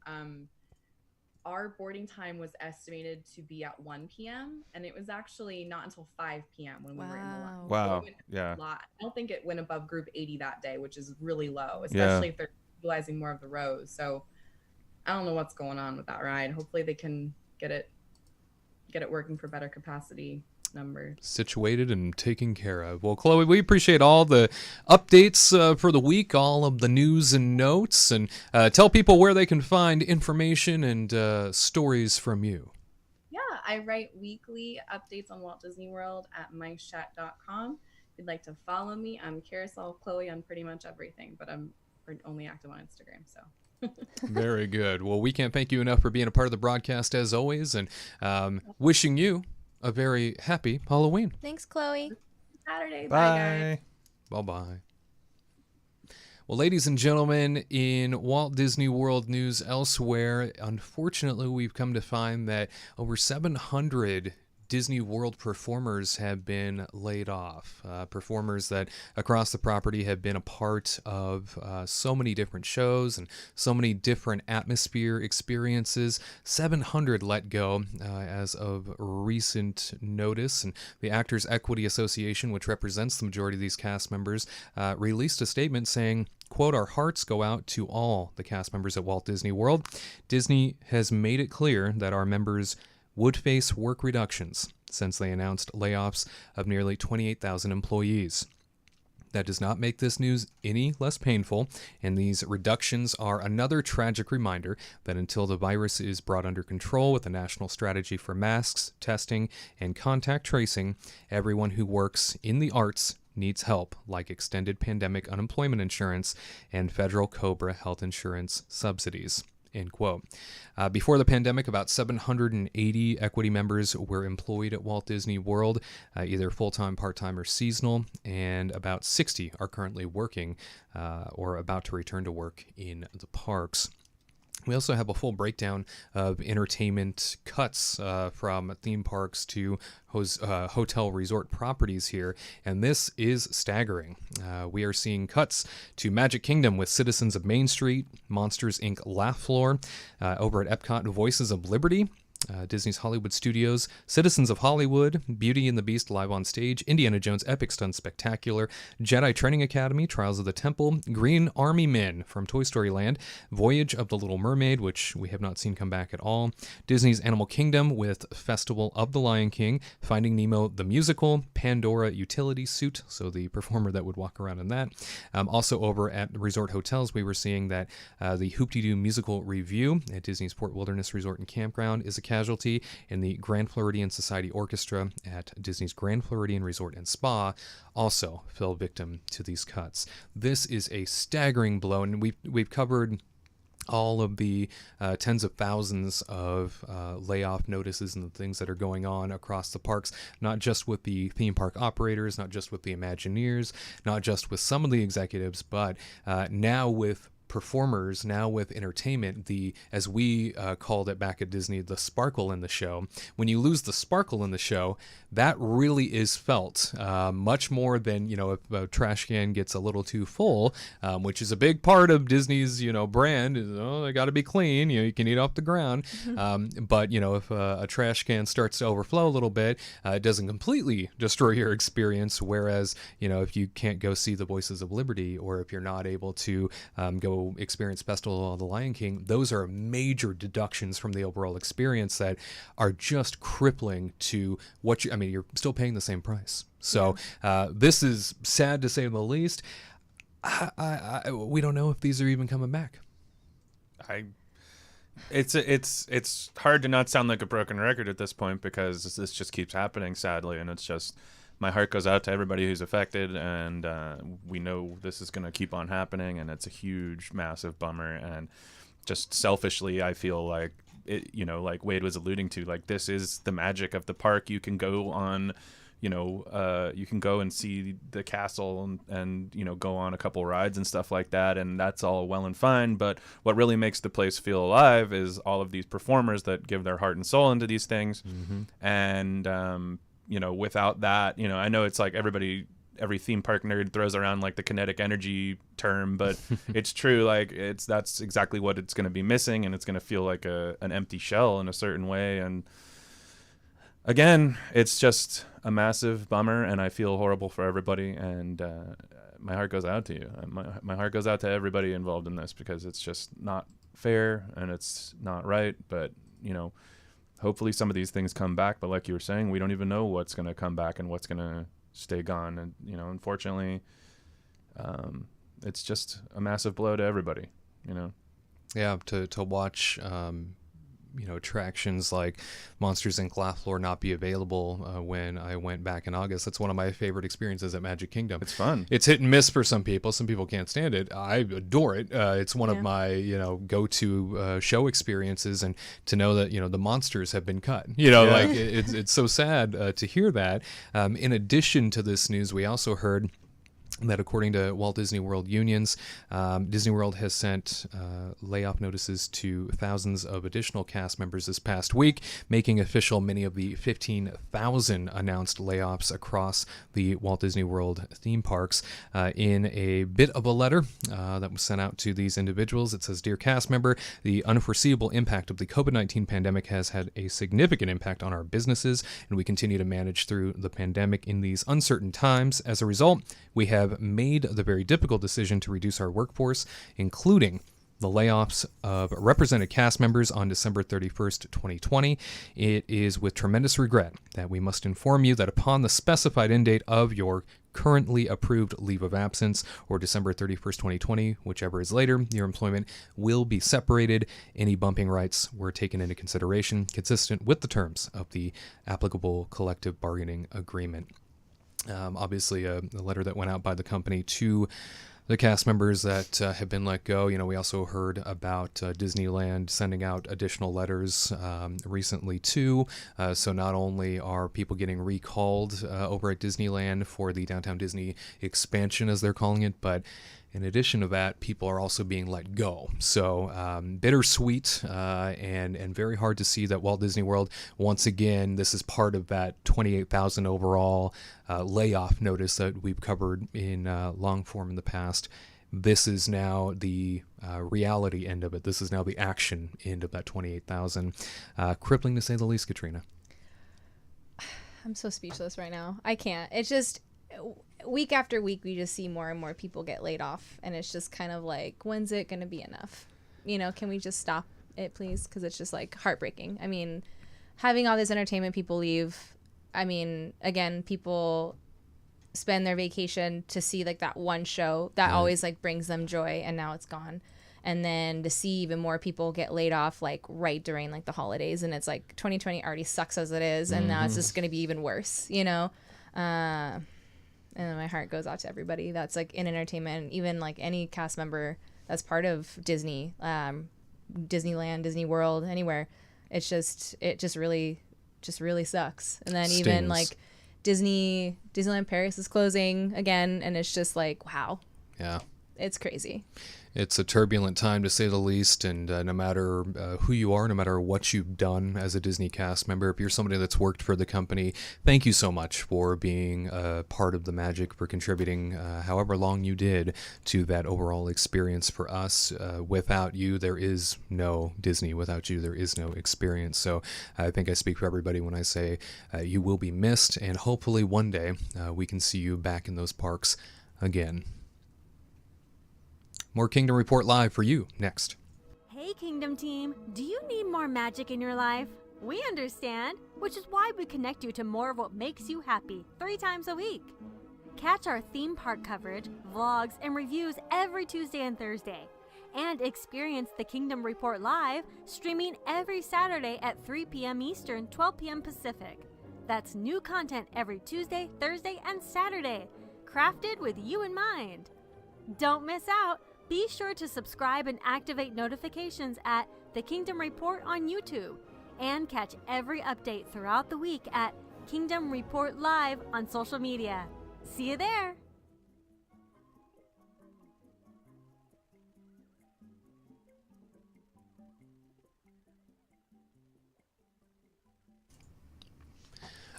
our boarding time was estimated to be at 1 p.m. And it was actually not until 5 p.m. when we were in the line. Wow. So Yeah. I don't think it went above group 80 that day, which is really low, especially if they're utilizing more of the rows. So I don't know what's going on with that ride. Hopefully they can get it working for better capacity numbers. Situated and taken care of. Well, Chloe, we appreciate all the updates for the week, all of the news and notes, and tell people where they can find information and stories from you. Yeah, I write weekly updates on Walt Disney World at mychat.com. If you'd like to follow me, I'm Carousel Chloe on pretty much everything, but I'm only active on Instagram. So Very good. Well, we can't thank you enough for being a part of the broadcast as always, and wishing you a very happy Halloween. Thanks, Chloe. Saturday. Bye. Bye, guys. Bye-bye. Well, ladies and gentlemen, in Walt Disney World news elsewhere, unfortunately, we've come to find that over 700 Disney World performers have been laid off. Performers that across the property have been a part of so many different shows and so many different atmosphere experiences. 700 let go as of recent notice. And the Actors Equity Association, which represents the majority of these cast members, released a statement saying, quote, "Our hearts go out to all the cast members at Walt Disney World. Disney has made it clear that our members would face work reductions since they announced layoffs of nearly 28,000 employees. That does not make this news any less painful, and these reductions are another tragic reminder that until the virus is brought under control with a national strategy for masks, testing, and contact tracing, everyone who works in the arts needs help, like extended pandemic unemployment insurance and federal COBRA health insurance subsidies." End quote. Before the pandemic, about 780 equity members were employed at Walt Disney World, either full-time, part-time, or seasonal, and about 60 are currently working or about to return to work in the parks. We also have a full breakdown of entertainment cuts from theme parks to hotel resort properties here, and this is staggering. We are seeing cuts to Magic Kingdom with Citizens of Main Street, Monsters, Inc. Laugh Floor, over at Epcot, Voices of Liberty, Disney's Hollywood Studios, Citizens of Hollywood, Beauty and the Beast Live on Stage, Indiana Jones Epic Stunt Spectacular, Jedi Training Academy, Trials of the Temple, Green Army Men from Toy Story Land, Voyage of the Little Mermaid, which we have not seen come back at all, Disney's Animal Kingdom with Festival of the Lion King, Finding Nemo the Musical, Pandora Utility Suit, so the performer that would walk around in that. Also over at Resort Hotels, we were seeing that the Hoop-Dee-Doo Musical Review at Disney's Port wilderness Resort and Campground is a casualty, and the Grand Floridian Society Orchestra at Disney's Grand Floridian Resort and Spa also fell victim to these cuts. This is a staggering blow, and we've covered all of the tens of thousands of layoff notices and the things that are going on across the parks, not just with the theme park operators, not just with the Imagineers, not just with some of the executives, but now with performers, now with entertainment, as we called it back at Disney, the sparkle in the show. When you lose the sparkle in the show, that really is felt much more than, if a trash can gets a little too full, which is a big part of Disney's, brand. They got to be clean. You can eat off the ground. But, if a trash can starts to overflow a little bit, it doesn't completely destroy your experience. Whereas, if you can't go see the Voices of Liberty, or if you're not able to go experience Festival of the Lion King, those are major deductions from the overall experience that are just crippling to what you're still paying the same price. So this is sad to say the least. We don't know if these are even coming back. It's hard to not sound like a broken record at this point, because this just keeps happening, sadly, and it's just, my heart goes out to everybody who's affected, and we know this is going to keep on happening, and it's a huge, massive bummer. And just selfishly, I feel like it, like Wade was alluding to, like, this is the magic of the park. You can go on, you can go and see the castle and go on a couple rides and stuff like that, and that's all well and fine. But what really makes the place feel alive is all of these performers that give their heart and soul into these things. And without that, I know it's like every theme park nerd throws around like the kinetic energy term, but it's true. Like that's exactly what it's going to be missing, and it's going to feel like an empty shell in a certain way. And again, it's just a massive bummer, and I feel horrible for everybody. And my heart goes out to you. My heart goes out to everybody involved in this, because it's just not fair and it's not right. But hopefully some of these things come back, but like you were saying, we don't even know what's going to come back and what's going to stay gone. And, unfortunately, it's just a massive blow to everybody, Yeah, to watch attractions like Monsters Inc. Laugh Floor not be available when I went back in August. That's one of my favorite experiences at Magic Kingdom. It's fun. It's hit and miss for some people. Some people can't stand it. I adore it. It's one of my go-to show experiences, and to know that the monsters have been cut. Like it's so sad to hear that. In addition to this news, we also heard that according to Walt Disney World unions, Disney World has sent layoff notices to thousands of additional cast members this past week, making official many of the 15,000 announced layoffs across the Walt Disney World theme parks. In a bit of a letter that was sent out to these individuals, it says, "Dear cast member, the unforeseeable impact of the COVID-19 pandemic has had a significant impact on our businesses, and we continue to manage through the pandemic in these uncertain times. As a result, we have made the very difficult decision to reduce our workforce, including the layoffs of represented cast members on December 31st, 2020. It is with tremendous regret that we must inform you that upon the specified end date of your currently approved leave of absence, or December 31st, 2020, whichever is later, your employment will be separated. Any bumping rights were taken into consideration, consistent with the terms of the applicable collective bargaining agreement." Obviously, a letter that went out by the company to the cast members that have been let go. We also heard about Disneyland sending out additional letters recently too. So not only are people getting recalled over at Disneyland for the Downtown Disney expansion, as they're calling it, but in addition to that, people are also being let go. So bittersweet and very hard to see that Walt Disney World, once again, this is part of that 28,000 overall layoff notice that we've covered in long form in the past. This is now the reality end of it. This is now the action end of that 28,000. Crippling to say the least, Katrina. I'm so speechless right now. I can't. It's just week after week we just see more and more people get laid off, and it's just kind of like, when's it going to be enough? Can we just stop it, please? Because it's just like heartbreaking. I mean, having all this entertainment people leave, I mean, again, people spend their vacation to see like that one show that always like brings them joy, and now it's gone. And then to see even more people get laid off like right during like the holidays, and it's like 2020 already sucks as it is, and now it's just going to be even worse, and then my heart goes out to everybody that's like in entertainment, even like any cast member that's part of Disney, Disneyland, Disney World, anywhere. It just really sucks. And then even like Disneyland Paris is closing again, and it's just like, wow. Yeah. It's crazy. It's a turbulent time, to say the least, and no matter who you are, no matter what you've done as a Disney cast member, if you're somebody that's worked for the company, thank you so much for being part of the magic, for contributing however long you did to that overall experience for us. Without you, there is no Disney. Without you, there is no experience. So I think I speak for everybody when I say you will be missed, and hopefully one day we can see you back in those parks again. More Kingdom Report Live for you next. Hey Kingdom team, do you need more magic in your life? We understand, which is why we connect you to more of what makes you happy 3 times a week. Catch our theme park coverage, vlogs, and reviews every Tuesday and Thursday. And experience the Kingdom Report Live, streaming every Saturday at 3 p.m. Eastern, 12 p.m. Pacific. That's new content every Tuesday, Thursday, and Saturday, crafted with you in mind. Don't miss out. Be sure to subscribe and activate notifications at The Kingdom Report on YouTube, and catch every update throughout the week at Kingdom Report Live on social media. See you there!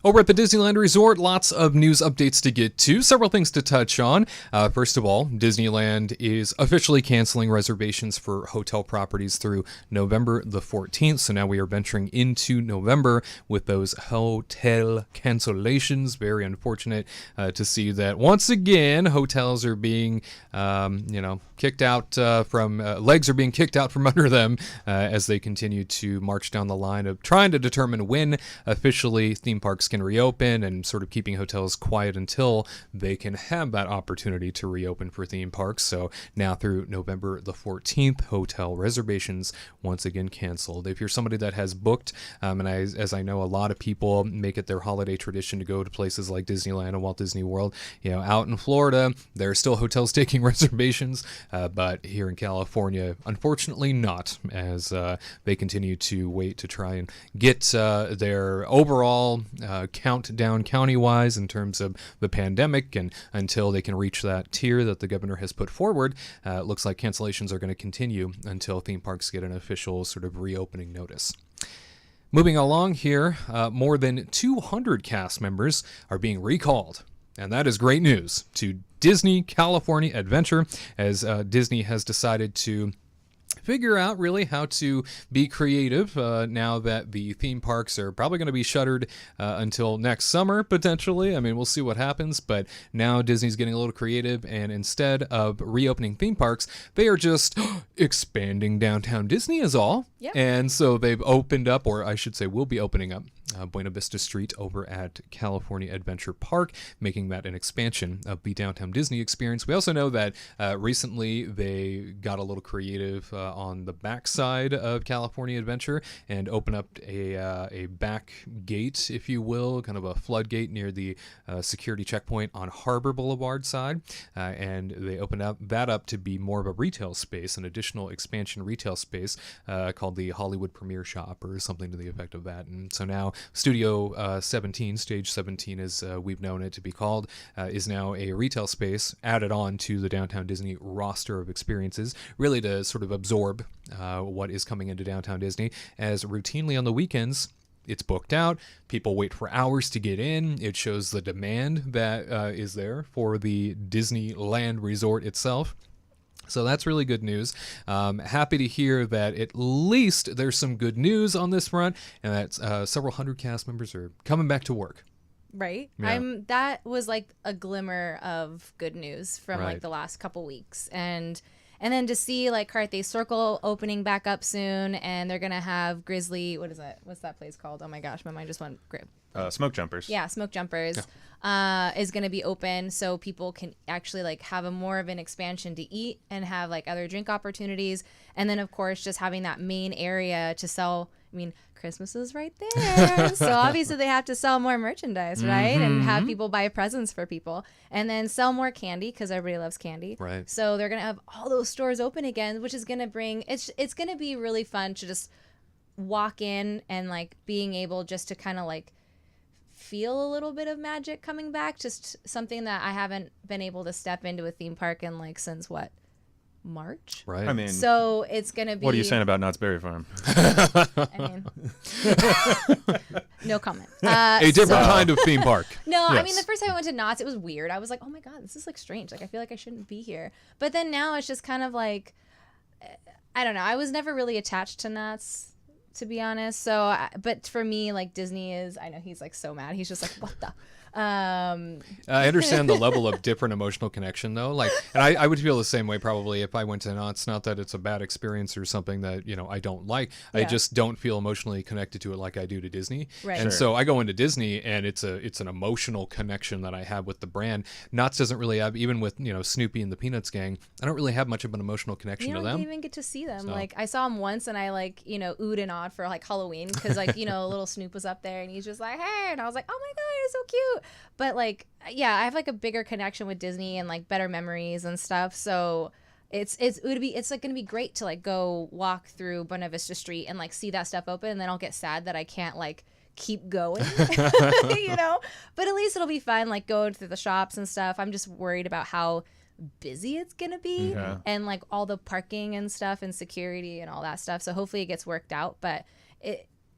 Over at the Disneyland Resort, lots of news updates to get to, several things to touch on. First of all, Disneyland is officially canceling reservations for hotel properties through November the 14th. So now we are venturing into November with those hotel cancellations. Very unfortunate to see that once again, hotels are being, kicked out from, legs are being kicked out from under them as they continue to march down the line of trying to determine when officially theme parks can reopen, and sort of keeping hotels quiet until they can have that opportunity to reopen for theme parks. So now through November the 14th, hotel reservations once again canceled. If you're somebody that has booked, and as I know, a lot of people make it their holiday tradition to go to places like Disneyland and Walt Disney World, out in Florida, there are still hotels taking reservations, but here in California, unfortunately not, as they continue to wait to try and get their overall countdown county-wise in terms of the pandemic, and until they can reach that tier that the governor has put forward, it looks like cancellations are going to continue until theme parks get an official sort of reopening notice. Moving along here, more than 200 cast members are being recalled, and that is great news to Disney California Adventure, as Disney has decided to figure out really how to be creative now that the theme parks are probably going to be shuttered until next summer, potentially. I mean, we'll see what happens, but now Disney's getting a little creative, and instead of reopening theme parks, they are just expanding downtown Disney is all. Yep. And so they've opened up, or I should say will be opening up, Buena Vista Street over at California Adventure Park, making that an expansion of the downtown Disney experience. We also know that recently they got a little creative on the backside of California Adventure and opened up a back gate, if you will, kind of a floodgate near the security checkpoint on Harbor Boulevard side, and they opened that up to be more of a retail space, an additional expansion retail space called the Hollywood Premiere Shop or something to the effect of that. And so now Studio 17, Stage 17 as we've known it to be called, is now a retail space added on to the Downtown Disney roster of experiences, really to sort of absorb what is coming into Downtown Disney, as routinely on the weekends it's booked out. People wait for hours to get in. It shows the demand that is there for the Disneyland Resort itself. So that's really good news. Happy to hear that at least there's some good news on this front, and that several hundred cast members are coming back to work. Right. Yeah. That was like a glimmer of good news from Right. like the last couple weeks. And then to see like Carthay Circle opening back up soon, and they're gonna have Grizzly. What is it? What's that place called? Oh my gosh, my mind just went. Smoke Jumpers. Yeah, Smoke Jumpers is going to be open, so people can actually like have a more of an expansion to eat and have like other drink opportunities, and then of course just having that main area to sell. I mean, Christmas is right there, so obviously they have to sell more merchandise, right? And have people buy presents for people, and then sell more candy because everybody loves candy. Right. So they're going to have all those stores open again, which is going to bring it's going to be really fun to just walk in and like being able just to kind of like feel a little bit of magic coming back, just something that I haven't been able to step into a theme park in like since March. Right. I mean, So it's gonna be. what are you saying about Knott's Berry Farm? I mean, no comment. A different kind of theme park. No, I Yes. mean the first time I went to Knott's, it was weird. I was like, oh my god, this is like strange. Like I feel like I shouldn't be here. But then now it's just kind of like, I don't know. I was never really attached to Knott's, to be honest. So, but for me, like Disney is. I know he's like so mad. He's just like, what the. I understand the level of different emotional connection, though. Like, and I would feel the same way probably if I went to Knott's. Not that it's a bad experience or something that I don't like. I Yeah. just don't feel emotionally connected to it like I do to Disney. Right. And Sure. so I go into Disney, and it's an emotional connection that I have with the brand. Knott's doesn't really have, even with Snoopy and the Peanuts gang. I don't really have much of an emotional connection You to don't them. even get to see them. So- Like I saw him once, and I like oohed and awed for like Halloween because like little Snoop was up there, and he's just like, hey, and I was like, oh my god, you're so cute. But like, yeah, I have like a bigger connection with Disney and like better memories and stuff. So it's like gonna be great to like go walk through Buena Vista Street and like see that stuff open, and then I'll get sad that I can't like keep going, But at least it'll be fun, like going through the shops and stuff. I'm just worried about how busy it's gonna be Yeah. and like all the parking and stuff and security and all that stuff. So hopefully it gets worked out, but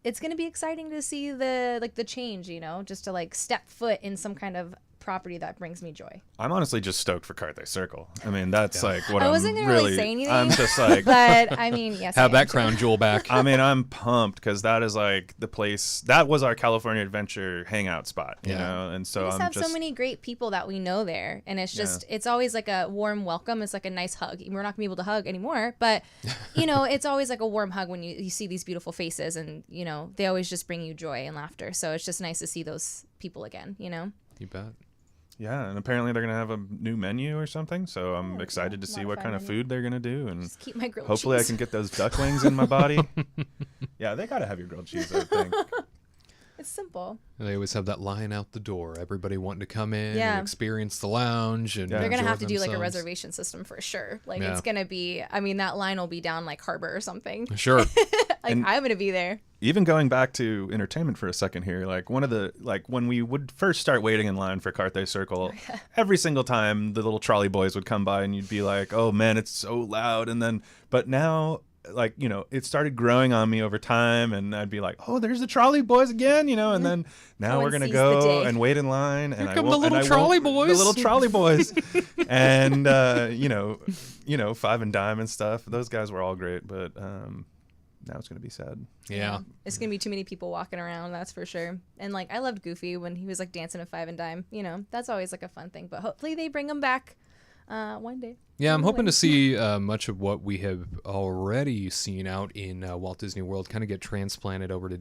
it's gonna be exciting to see the change, just to like step foot in some kind of property that brings me joy. I'm honestly just stoked for Carthay Circle. I mean, that's like what I I'm wasn't gonna really. really say anything, I'm just like. But I mean, yes. Have I am that crown jewel back. I mean, I'm pumped because that is like the place that was our California Adventure hangout spot, you know, and so We just I'm have just so many great people that we know there, and it's just it's always like a warm welcome. It's like a nice hug. We're not gonna be able to hug anymore, but you know, it's always like a warm hug when you see these beautiful faces, and you know, they always just bring you joy and laughter. So it's just nice to see those people again, you know. You bet. Yeah, and apparently they're gonna have a new menu or something, so I'm excited to see what kind of food they're gonna do, and Just keep my grilled hopefully cheese. I can get those ducklings in my body. Yeah, they gotta have your grilled cheese, I think. It's simple. They always have that line out the door. Everybody wanting to come in Yeah. and experience the lounge. And Yeah. They're gonna enjoy have to do like a themselves. reservation system for sure. Like Yeah. it's gonna be. I mean, that line will be down like Harbor or something. Sure. Like And- I'm gonna be there. Even going back to entertainment for a second here, like one of the when we would first start waiting in line for Carthay Circle, every single time the little trolley boys would come by and you'd be like, "Oh man, it's so loud." And then but now like, you know, it started growing on me over time and I'd be like, "Oh, there's the trolley boys again," you know, and then now No we're one going to sees the go day. and wait in line and Here come the and little won't- trolley The boys. little trolley boys. And you know, Five and Dime and stuff. Those guys were all great, but now it's going to be sad. Yeah. It's gonna be too many people walking around, that's for sure. And like I loved Goofy when he was like dancing at Five and Dime. You know, that's always like a fun thing. But hopefully they bring him back one day. Yeah, I'm hoping to Hopefully. see much of what we have already seen out in Walt Disney World kind of get transplanted over to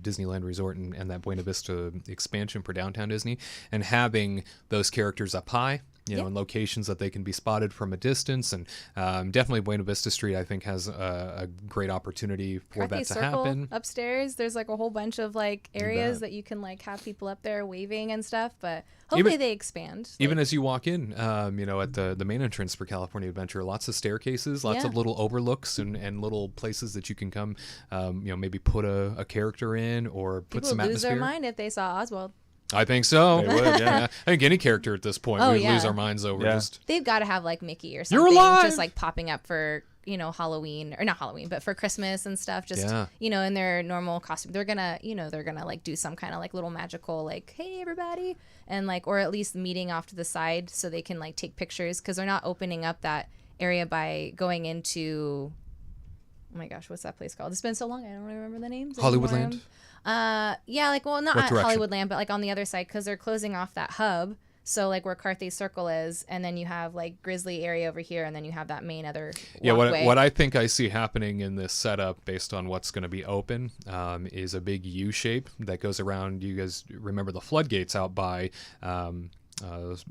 Disneyland Resort and that Buena Vista expansion for Downtown Disney, and having those characters up high, you know, in locations that they can be spotted from a distance. And definitely Buena Vista Street, I think, has a great opportunity for Carthay that to Circle happen. upstairs, there's like a whole bunch of like areas that you can like have people up there waving and stuff. But hopefully they expand. Even as you walk in, you know, at the main entrance for California Adventure, lots of staircases, lots Yeah. of little overlooks and little places that you can come, you know, maybe put a character in or put people some would lose atmosphere. their mind if they saw Oswald. I think so. They would, yeah. I think any character at this point Oh, we'd yeah. lose our minds over. Yeah. Just They've got to have like Mickey or You're something, alive! just like popping up for, you know, Halloween, or not Halloween, but for Christmas and stuff. Just Yeah. you know, in their normal costume, they're gonna like do some kind of like little magical like, hey everybody, and like, or at least meeting off to the side so they can like take pictures, because they're not opening up that area by going into, oh my gosh, what's that place called? It's been so long, I don't remember the names. Hollywoodland? anymore. Yeah, like, well, not What at direction? Hollywoodland, but like on the other side, because they're closing off that hub. So like where Carthay Circle is, and then you have like Grizzly area over here, and then you have that main other yeah, walkway. what I think I see happening in this setup, based on what's going to be open, is a big U shape that goes around. You guys remember the floodgates out by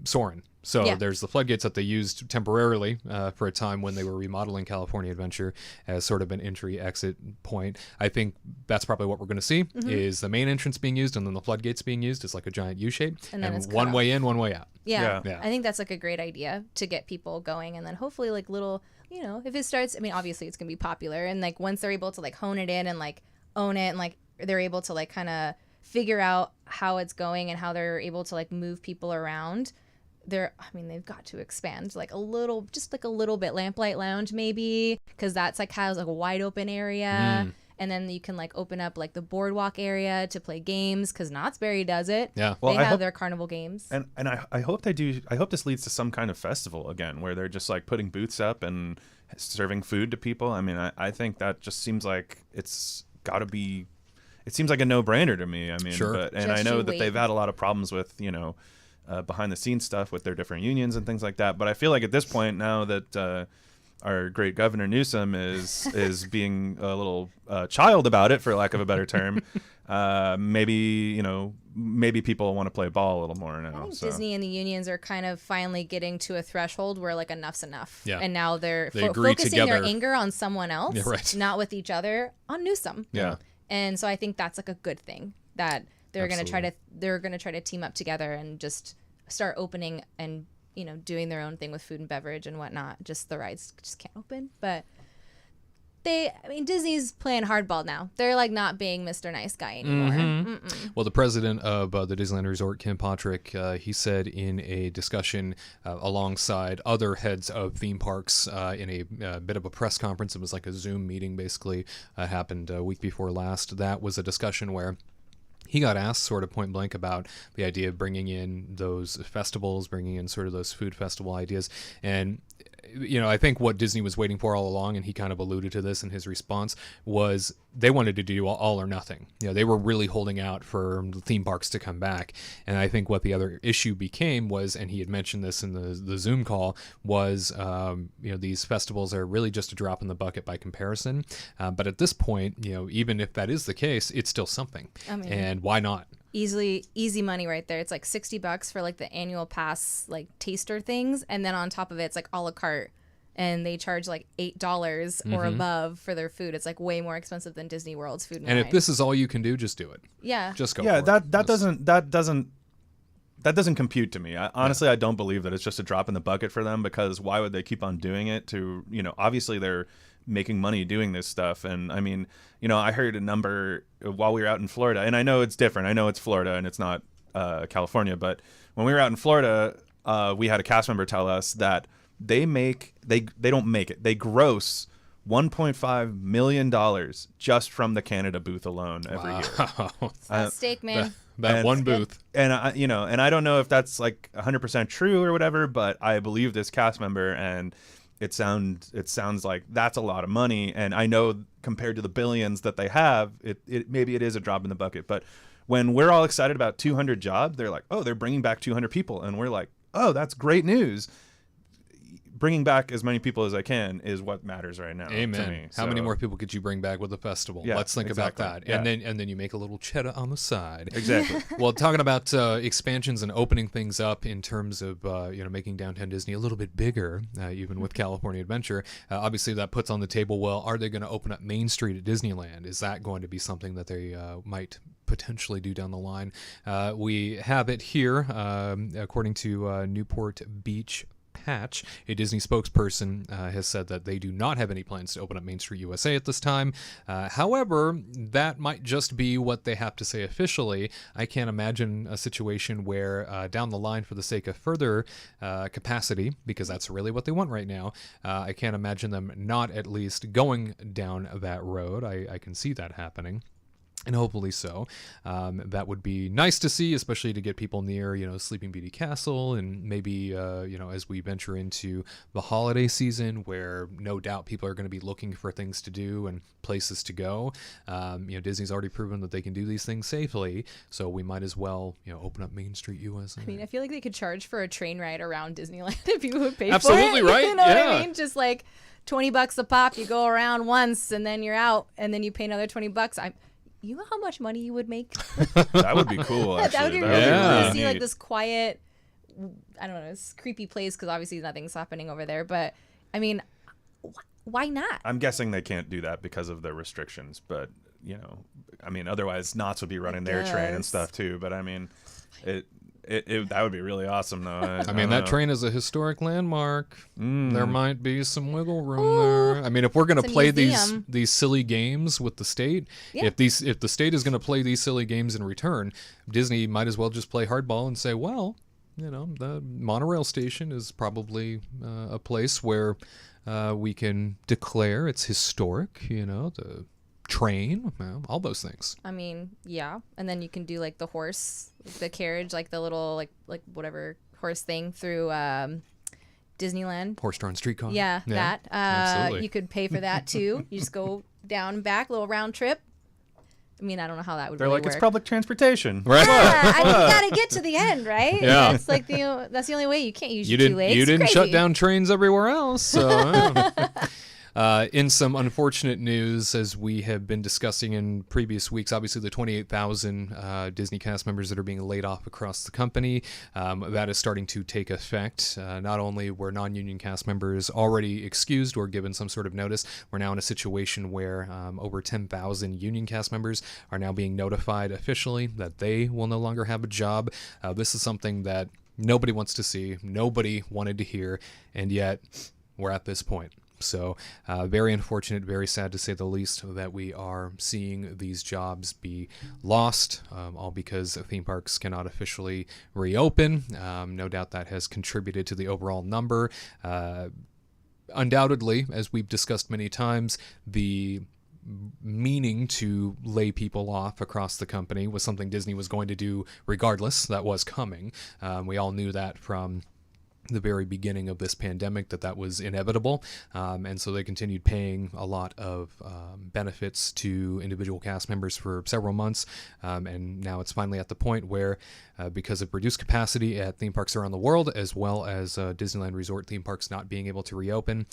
Soarin'. So Yeah. there's the floodgates that they used temporarily for a time when they were remodeling California Adventure as sort of an entry-exit point. I think that's probably what we're going to see, Mm-hmm. is the main entrance being used and then the floodgates being used as like a giant U shape, And then it's cut one off. way in, one way out. Yeah. Yeah. I think that's like a great idea to get people going, and then hopefully like little, you know, if it starts, I mean, obviously it's gonna be popular, and like once they're able to like hone it in and like own it, and like they're able to like kind of figure out how it's going and how they're able to like move people around, they've got to expand like a little, just like a little bit. Lamplight Lounge maybe, because that's like has like a wide open area. And then you can like open up like the boardwalk area to play games, because Knott's Berry does it. Yeah. Well, they I have hope- their carnival games. And I hope they do. I hope this leads to some kind of festival again, where they're just like putting booths up and serving food to people. I mean, I think that just seems like it's got to be. It seems like a no-brainer to me. I mean, Sure. and I Just know you that wait. they've had a lot of problems with, you know, behind the scenes stuff with their different unions and things like that. But I feel like at this point now that our great Governor Newsom is being a little child about it, for lack of a better term, maybe people want to play ball a little more now. I think So. Disney and the unions are kind of finally getting to a threshold where like enough's enough. Yeah. And now they're They agree focusing their together. anger on someone else, Yeah, right. not with each other, on Newsom. Yeah. And so I think that's like a good thing, that they're going to try to team up together and just start opening and, you know, doing their own thing with food and beverage and whatnot. Just the rides just can't open, but Disney's playing hardball now. They're like not being Mr. Nice Guy anymore. Mm-hmm. Well, the president of the Disneyland Resort, Kim Patrick, he said in a discussion alongside other heads of theme parks in a bit of a press conference. It was like a Zoom meeting, basically, happened a week before last. That was a discussion where he got asked sort of point blank about the idea of bringing in those festivals, bringing in sort of those food festival ideas. And, I think what Disney was waiting for all along, and he kind of alluded to this in his response, was they wanted to do all or nothing. They were really holding out for the theme parks to come back. And I think what the other issue became was, and he had mentioned this in the Zoom call, was, these festivals are really just a drop in the bucket by comparison. But at this point, even if that is the case, it's still something. I mean, and why not? Easy money right there. It's like $60 for like the annual pass, like taster things, and then on top of it, it's like a la carte, and they charge like $8 or above for their food. It's like way more expensive than Disney World's food. And if this is all you can do, just do it. Yeah, just go. Yeah, for it. That doesn't compute to me. Honestly, I don't believe that it's just a drop in the bucket for them, because why would they keep on doing it? Obviously they're making money doing this stuff. And I mean, I heard a number while we were out in Florida, and I know it's different. I know it's Florida and it's not California, but when we were out in Florida, we had a cast member tell us that they don't make it. They gross $1.5 million just from the Canada booth alone every year. That's steak, man. That one booth. And I don't know if that's like 100% true or whatever, but I believe this cast member, and it sounds like that's a lot of money. And I know compared to the billions that they have, it maybe it is a drop in the bucket. But when we're all excited about 200 jobs, they're like, oh, they're bringing back 200 people, and we're like, oh, that's great news. Bringing back as many people as I can is what matters right now. Amen. To me. How many more people could you bring back with the festival? Yeah, Let's think exactly. about that. Yeah. And then you make a little cheddar on the side. Exactly. Well, talking about expansions and opening things up in terms of making Downtown Disney a little bit bigger, even with California Adventure, obviously that puts on the table, well, are they going to open up Main Street at Disneyland? Is that going to be something that they might potentially do down the line? We have it here, according to Newport Beach Patch, a Disney spokesperson, has said that they do not have any plans to open up Main Street USA at this time. However, that might just be what they have to say officially. I can't imagine a situation where down the line, for the sake of further capacity, because that's really what they want right now, I can't imagine them not at least going down that road. I can see that happening. And hopefully so. That would be nice to see, especially to get people near, Sleeping Beauty Castle, and maybe, as we venture into the holiday season, where no doubt people are going to be looking for things to do and places to go. Disney's already proven that they can do these things safely, so we might as well, open up Main Street USA. I mean, I feel like they could charge for a train ride around Disneyland if people would pay Absolutely for it. right. You know Yeah. what I mean? Just like $20 a pop, you go around once and then you're out, and then you pay another $20. You know how much money you would make? That would be cool, actually. That would be really really cool cool to to see like neat. this quiet, I don't know, this creepy place, because obviously nothing's happening over there. But I mean, why not? I'm guessing they can't do that because of the restrictions, but otherwise Knott's would be running their train and guess. stuff too. But I mean, that would be really awesome, though. I mean, don't that know. train is a historic landmark. There might be some wiggle room Ooh, there. I mean, if we're going to it's a play museum. these silly games with the state, Yeah. if the state is going to play these silly games in return, Disney might as well just play hardball and say, well, the monorail station is probably a place where we can declare it's historic. The train, all those things. I mean, yeah. And then you can do like the carriage, like the little like whatever horse thing through Disneyland. Horse-drawn streetcar. Yeah, that. absolutely. You could pay for that too. You just go down and back, little round trip. I mean, I don't know how that would They're really like, work. it's public transportation. Right. Yeah, you gotta get to the end, right? Yeah. That's like that's the only way. You can't use You your 2 didn't. legs. You didn't Crazy. shut down trains everywhere else. So, in some unfortunate news, as we have been discussing in previous weeks, obviously the 28,000 Disney cast members that are being laid off across the company, that is starting to take effect. Not only were non-union cast members already excused or given some sort of notice, we're now in a situation where over 10,000 union cast members are now being notified officially that they will no longer have a job. This is something that nobody wants to see, nobody wanted to hear, and yet we're at this point. So very unfortunate, very sad to say the least, that we are seeing these jobs be lost, all because theme parks cannot officially reopen. No doubt that has contributed to the overall number. Undoubtedly, as we've discussed many times, the meaning to lay people off across the company was something Disney was going to do regardless. That was coming. We all knew that from the very beginning of this pandemic, that was inevitable, and so they continued paying a lot of benefits to individual cast members for several months, and now it's finally at the point where because of reduced capacity at theme parks around the world, as well as Disneyland Resort theme parks not being able to reopen,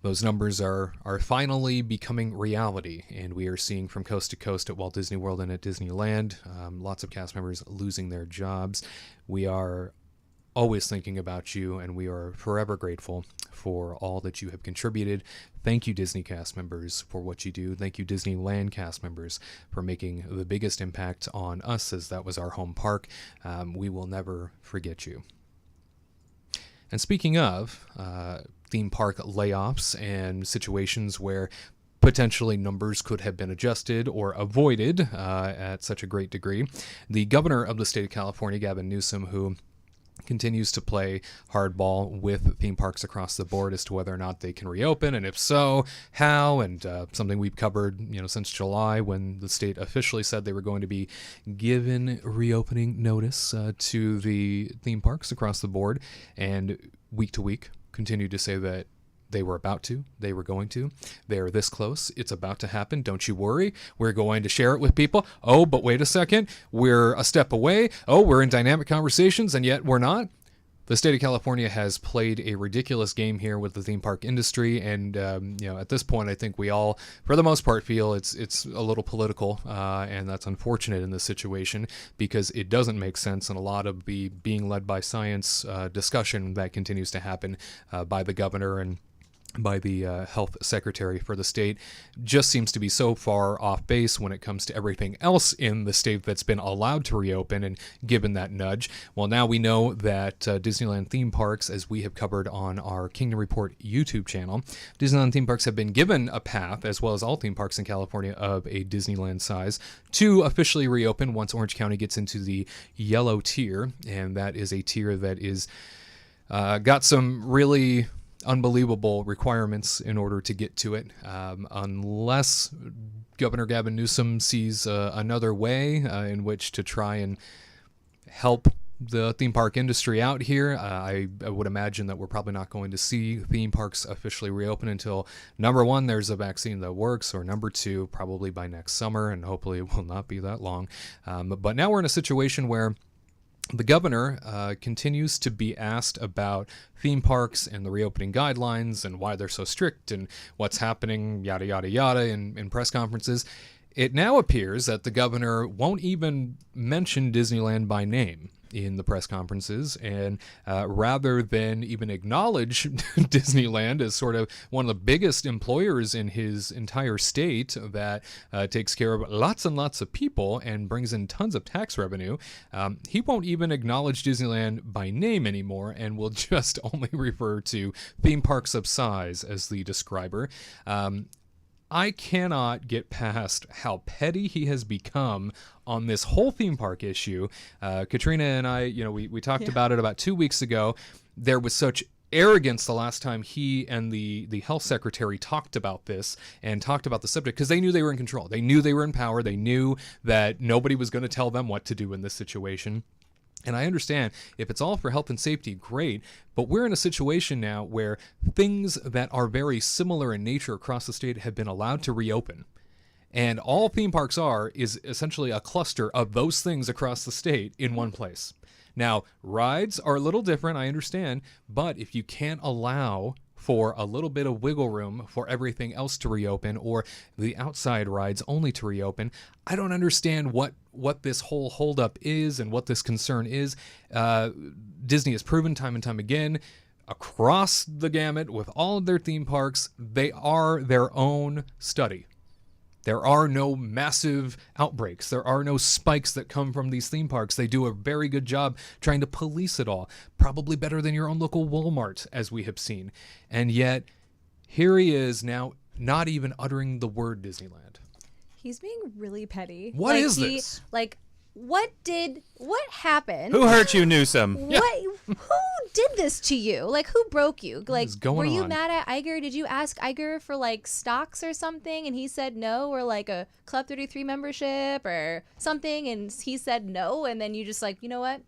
those numbers are finally becoming reality, and we are seeing from coast to coast at Walt Disney World and at Disneyland lots of cast members losing their jobs. We are always thinking about you, and we are forever grateful for all that you have contributed. Thank you, Disney cast members, for what you do. Thank you, Disneyland cast members, for making the biggest impact on us, as that was our home park. We will never forget you. And speaking of theme park layoffs and situations where potentially numbers could have been adjusted or avoided at such a great degree, the governor of the state of California, Gavin Newsom, who continues to play hardball with theme parks across the board as to whether or not they can reopen, and if so, how, and something we've covered since July, when the state officially said they were going to be given reopening notice to the theme parks across the board, and week to week continue to say that they were about to, they were going to, they're this close, it's about to happen, don't you worry, we're going to share it with people. Oh, but wait a second, we're a step away. Oh, we're in dynamic conversations, and yet we're not. The state of California has played a ridiculous game here with the theme park industry, and at this point, I think we all, for the most part, feel it's a little political, and that's unfortunate in this situation, because it doesn't make sense, and a lot of the being led by science discussion that continues to happen by the governor and by the health secretary for the state just seems to be so far off base when it comes to everything else in the state that's been allowed to reopen and given that nudge. Well, now we know that Disneyland theme parks, as we have covered on our Kingdom Report YouTube channel, Disneyland theme parks have been given a path, as well as all theme parks in California of a Disneyland size, to officially reopen once Orange County gets into the yellow tier, and that is a tier that is got some really unbelievable requirements in order to get to it, unless Governor Gavin Newsom sees another way in which to try and help the theme park industry out here. I would imagine that we're probably not going to see theme parks officially reopen until, number one, there's a vaccine that works, or number two, probably by next summer, and hopefully it will not be that long. But now we're in a situation where the governor continues to be asked about theme parks and the reopening guidelines and why they're so strict and what's happening, yada, yada, yada, in press conferences. It now appears that the governor won't even mention Disneyland by name in the press conferences, and rather than even acknowledge Disneyland as sort of one of the biggest employers in his entire state that takes care of lots and lots of people and brings in tons of tax revenue, he won't even acknowledge Disneyland by name anymore, and will just only refer to theme parks of size as the describer. I cannot get past how petty he has become on this whole theme park issue. Katrina and I, we talked about it about 2 weeks ago. There was such arrogance the last time he and the health secretary talked about this and talked about the subject, because they knew they were in control. They knew they were in power. They knew that nobody was going to tell them what to do in this situation. And I understand if it's all for health and safety, great, but we're in a situation now where things that are very similar in nature across the state have been allowed to reopen. And all theme parks is essentially a cluster of those things across the state in one place. Now, rides are a little different, I understand, but if you can't allow for a little bit of wiggle room for everything else to reopen, or the outside rides only to reopen, I don't understand what this whole holdup is and what this concern is. Disney has proven time and time again, across the gamut with all of their theme parks, they are their own study. There are no massive outbreaks. There are no spikes that come from these theme parks. They do a very good job trying to police it all, probably better than your own local Walmart, as we have seen. And yet, here he is now, not even uttering the word Disneyland. He's being really petty. What is this? what happened? Who hurt you, Newsom? Who did this to you? Like, who broke you? Like, is going were you on? mad at Iger? Did you ask Iger for like stocks or something and he said no, or like a Club 33 membership or something and he said no, and then you just like, you know what?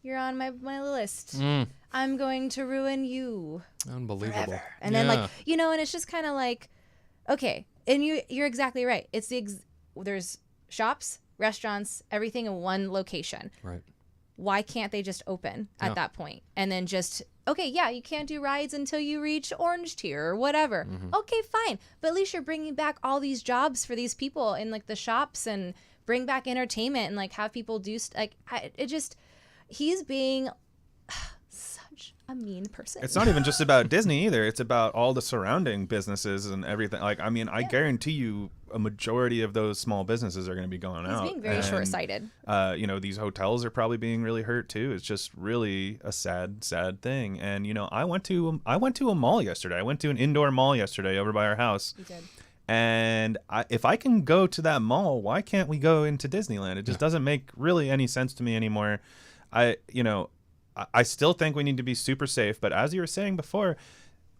You're on my list. I'm going to ruin you. Unbelievable. Forever. And then like, you know, and it's just kind of like, okay, and you're exactly right. It's there's shops, restaurants, everything in one location. Right. Why can't they just open at that point? And then just, okay, yeah, you can't do rides until you reach orange tier or whatever. Okay, fine. But at least you're bringing back all these jobs for these people in like the shops and bring back entertainment and like have people do he's being such a mean person. It's not even just about Disney either. It's about all the surrounding businesses and everything. Like, I mean, I guarantee you a majority of those small businesses are going to be going out. He's being very short-sighted. You know, these hotels are probably being really hurt too. It's just really a sad, sad thing. And, you know, I went to a mall yesterday. I went to an indoor mall yesterday over by our house. You did. And if I can go to that mall, why can't we go into Disneyland? It just doesn't make really any sense to me anymore. I still think we need to be super safe, but as you were saying before,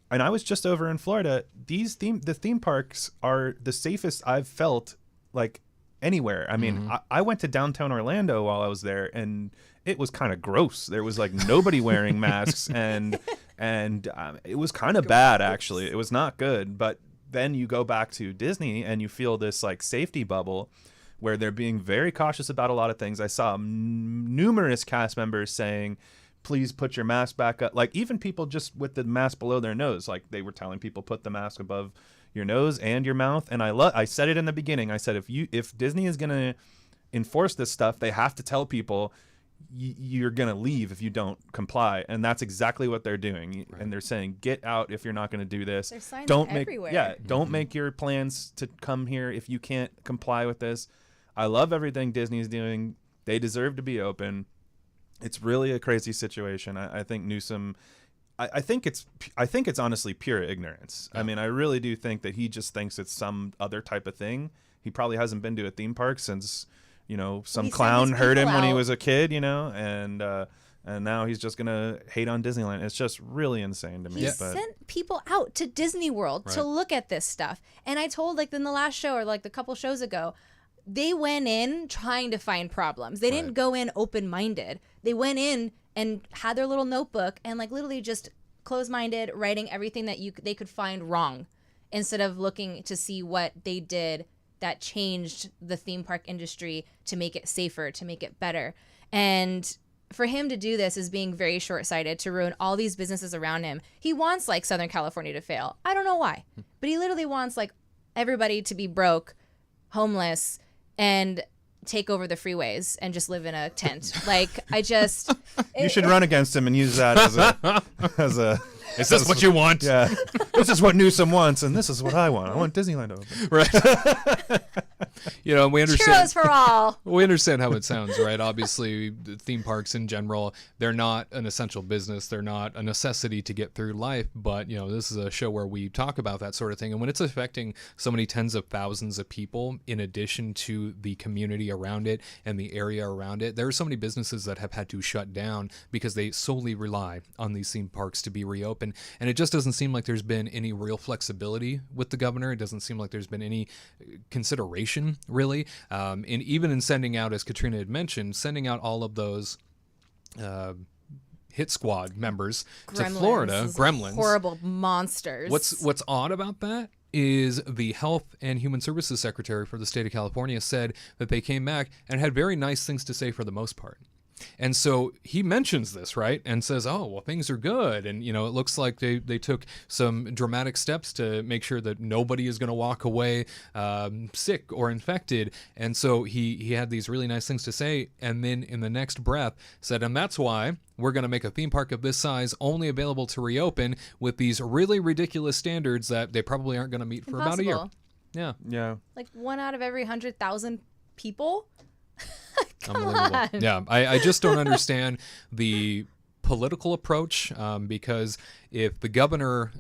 and I was just over in Florida, the theme parks are the safest I've felt like anywhere. I mean, I went to downtown Orlando while I was there, and it was kind of gross. There was like nobody wearing masks, and it was kind of bad actually. It was not good. But then you go back to Disney and you feel this like safety bubble where they're being very cautious about a lot of things. I saw numerous cast members saying, please put your mask back up. Like even people just with the mask below their nose, like they were telling people put the mask above your nose and your mouth. And I said it in the beginning. I said, if Disney is going to enforce this stuff, they have to tell people you're going to leave if you don't comply. And that's exactly what they're doing. Right. And they're saying, get out if you're not going to do this. There's signs don't everywhere. Don't make your plans to come here if you can't comply with this. I love everything Disney's doing. They deserve to be open. It's really a crazy situation. I think Newsom, I think it's honestly pure ignorance. Yeah. I mean, I really do think that he just thinks it's some other type of thing. He probably hasn't been to a theme park since, you know, some clown hurt him when he was a kid, you know, and now he's just gonna hate on Disneyland. It's just really insane to me. He sent people out to Disney World to look at this stuff, and I told like in the last show or like the couple shows ago, they went in trying to find problems. They didn't go in open-minded. They went in and had their little notebook and like literally just closed-minded, writing everything that they could find wrong, instead of looking to see what they did that changed the theme park industry to make it safer, to make it better. And for him to do this is being very short-sighted, to ruin all these businesses around him. He wants like Southern California to fail. I don't know why, but he literally wants like everybody to be broke, homeless, and take over the freeways and just live in a tent. Like, you should run against him and use that as a is this what you want? Yeah. This is what Newsom wants, and this is what I want. I want Disneyland to open. Right. You know, we understand. Churros for all. We understand how it sounds, right? Obviously, the theme parks in general, they're not an essential business. They're not a necessity to get through life. But, you know, this is a show where we talk about that sort of thing. And when it's affecting so many tens of thousands of people, in addition to the community around it and the area around it, there are so many businesses that have had to shut down because they solely rely on these theme parks to be reopened. And it just doesn't seem like there's been any real flexibility with the governor. It doesn't seem like there's been any consideration, really. And even in sending out, as Katrina had mentioned, sending out all of those hit squad members to Florida, gremlins, horrible monsters. What's odd about that is the Health and Human Services Secretary for the state of California said that they came back and had very nice things to say for the most part. And so he mentions this, right, and says, oh, well, things are good. And, you know, it looks like they took some dramatic steps to make sure that nobody is going to walk away sick or infected. And so he had these really nice things to say. And then in the next breath said, and that's why we're going to make a theme park of this size only available to reopen with these really ridiculous standards that they probably aren't going to meet for about a year. Impossible. Yeah. Like 1 out of every 100,000 people? Come Unbelievable. on. Yeah, I just don't understand the political approach, because if the governor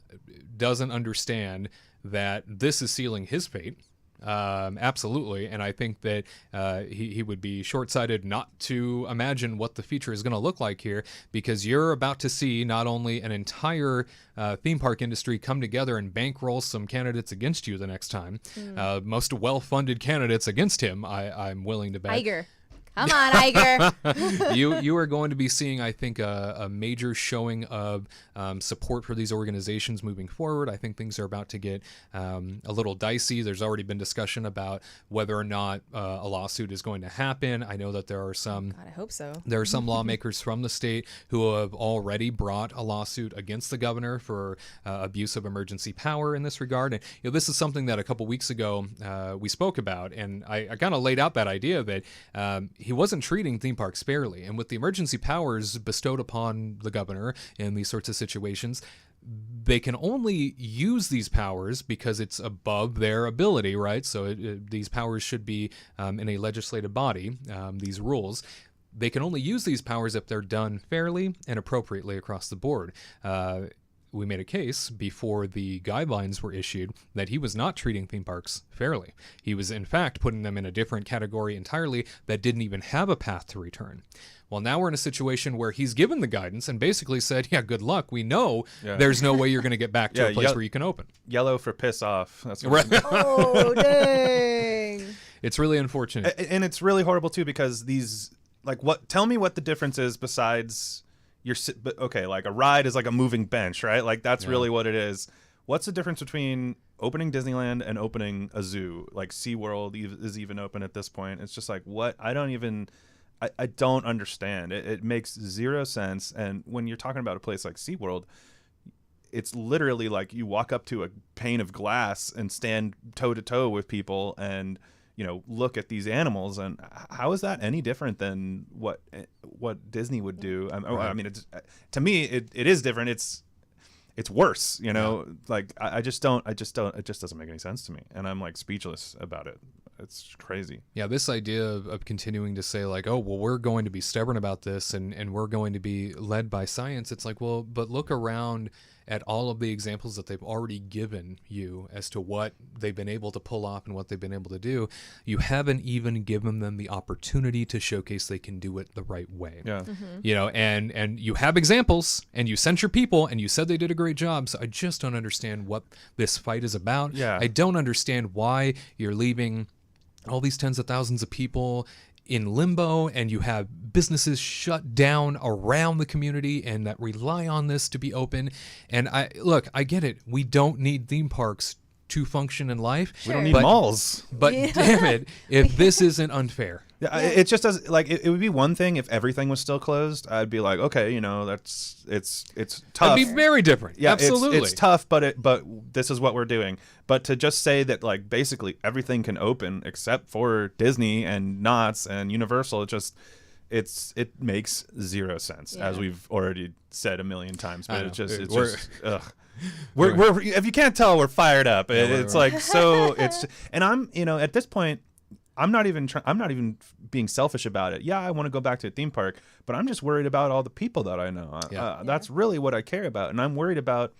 doesn't understand that this is sealing his fate, absolutely. And I think that he would be short-sighted not to imagine what the future is going to look like here, because you're about to see not only an entire theme park industry come together and bankroll some candidates against you the next time, most well-funded candidates against him, I'm willing to bet. Iger. Come on, Iger. You are going to be seeing, I think, a major showing of support for these organizations moving forward. I think things are about to get a little dicey. There's already been discussion about whether or not a lawsuit is going to happen. I know that there are some. God, I hope so. There are some lawmakers from the state who have already brought a lawsuit against the governor for abuse of emergency power in this regard. And this is something that a couple weeks ago we spoke about, and I kind of laid out that idea that he wasn't treating theme parks fairly. And with the emergency powers bestowed upon the governor in these sorts of situations, they can only use these powers because it's above their ability, right? So these powers should be in a legislative body, these rules. They can only use these powers if they're done fairly and appropriately across the board. We made a case before the guidelines were issued that he was not treating theme parks fairly. He was, in fact, putting them in a different category entirely that didn't even have a path to return. Well, now we're in a situation where he's given the guidance and basically said, yeah, good luck. We know there's no way you're going to get back to a place where you can open. Yellow for piss off. That's what right. Oh, dang. It's really unfortunate. And it's really horrible, too, because these, tell me what the difference is besides... like a ride is like a moving bench, right? Like that's really what it is. What's the difference between opening Disneyland and opening a zoo? Like SeaWorld is even open at this point. It's just like, what? I don't understand. It makes zero sense. And when you're talking about a place like SeaWorld, it's literally like you walk up to a pane of glass and stand toe to toe with people and look at these animals, and how is that any different than what Disney would do? I mean, to me, it is different. It's worse, Like I just don't. It just doesn't make any sense to me, and I'm like speechless about it. It's crazy. Yeah, this idea of continuing to say like, oh, well, we're going to be stubborn about this, and we're going to be led by science. It's like, well, but look around at all of the examples that they've already given you as to what they've been able to pull off and what they've been able to do. You haven't even given them the opportunity to showcase they can do it the right way. Yeah. Mm-hmm. And you have examples, and you sent your people, and you said they did a great job. So I just don't understand what this fight is about. Yeah. I don't understand why you're leaving all these tens of thousands of people in limbo, and you have businesses shut down around the community and that rely on this to be open. And I get it. We don't need theme parks to function in life. We don't need malls. But damn it, if this isn't unfair. Yeah, it just does. Like it would be one thing if everything was still closed. I'd be like, okay, it's tough. It'd be very different. Yeah, absolutely. It's tough, but this is what we're doing. But to just say that like basically everything can open except for Disney and Knott's and Universal, it makes zero sense, as we've already said a million times. But it's just ugh. We're if you can't tell, we're fired up. It's like so. And I'm at this point. I'm not even being selfish about it. Yeah, I want to go back to a theme park, but I'm just worried about all the people that I know. That's really what I care about, and I'm worried about,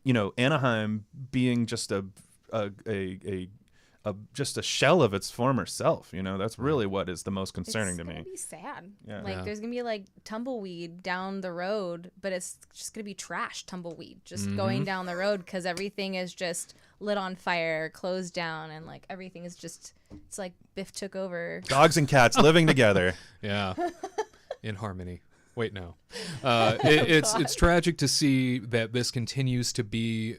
Anaheim being just a just a shell of its former self. That's really what is the most concerning to me. It's gonna be sad. Yeah. There's gonna be like tumbleweed down the road, but it's just gonna be trash tumbleweed just going down the road because everything is just lit on fire, closed down, and like everything is just, it's like Biff took over. Dogs and cats living together. Yeah, in harmony. Wait, no. It's tragic to see that this continues to be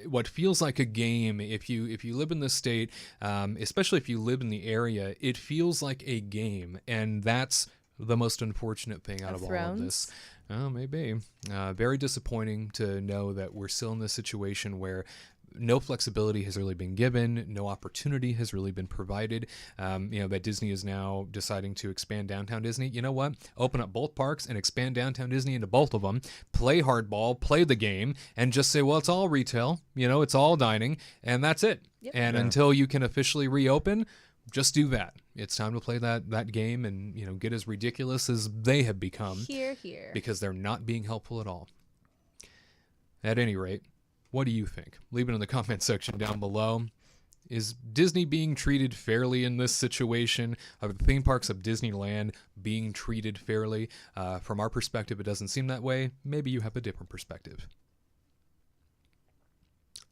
what feels like a game. If you live in the state, especially if you live in the area, it feels like a game, and that's the most unfortunate thing out of all of this. Oh, maybe. Very disappointing to know that we're still in this situation where no flexibility has really been given, no opportunity has really been provided. That Disney is now deciding to expand Downtown Disney. You know what? Open up both parks and expand Downtown Disney into both of them. Play hardball, play the game, and just say, well, it's all retail. It's all dining, and that's it. Yep. And until you can officially reopen, just do that. It's time to play that game and get as ridiculous as they have become. Here. Because they're not being helpful at all. At any rate, what do you think? Leave it in the comment section down below. Is Disney being treated fairly in this situation? Are the theme parks of Disneyland being treated fairly? From our perspective, it doesn't seem that way. Maybe you have a different perspective.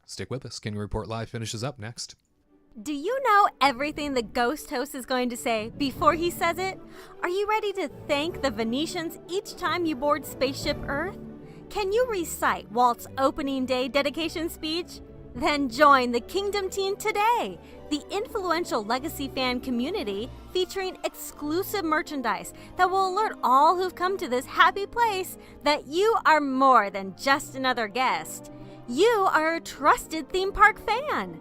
Stick with us. Kingdom Report Live finishes up next. Do you know everything the ghost host is going to say before he says it? Are you ready to thank the Venetians each time you board Spaceship Earth? Can you recite Walt's opening day dedication speech? Then join the Kingdom team today, the influential legacy fan community featuring exclusive merchandise that will alert all who've come to this happy place that you are more than just another guest. You are a trusted theme park fan.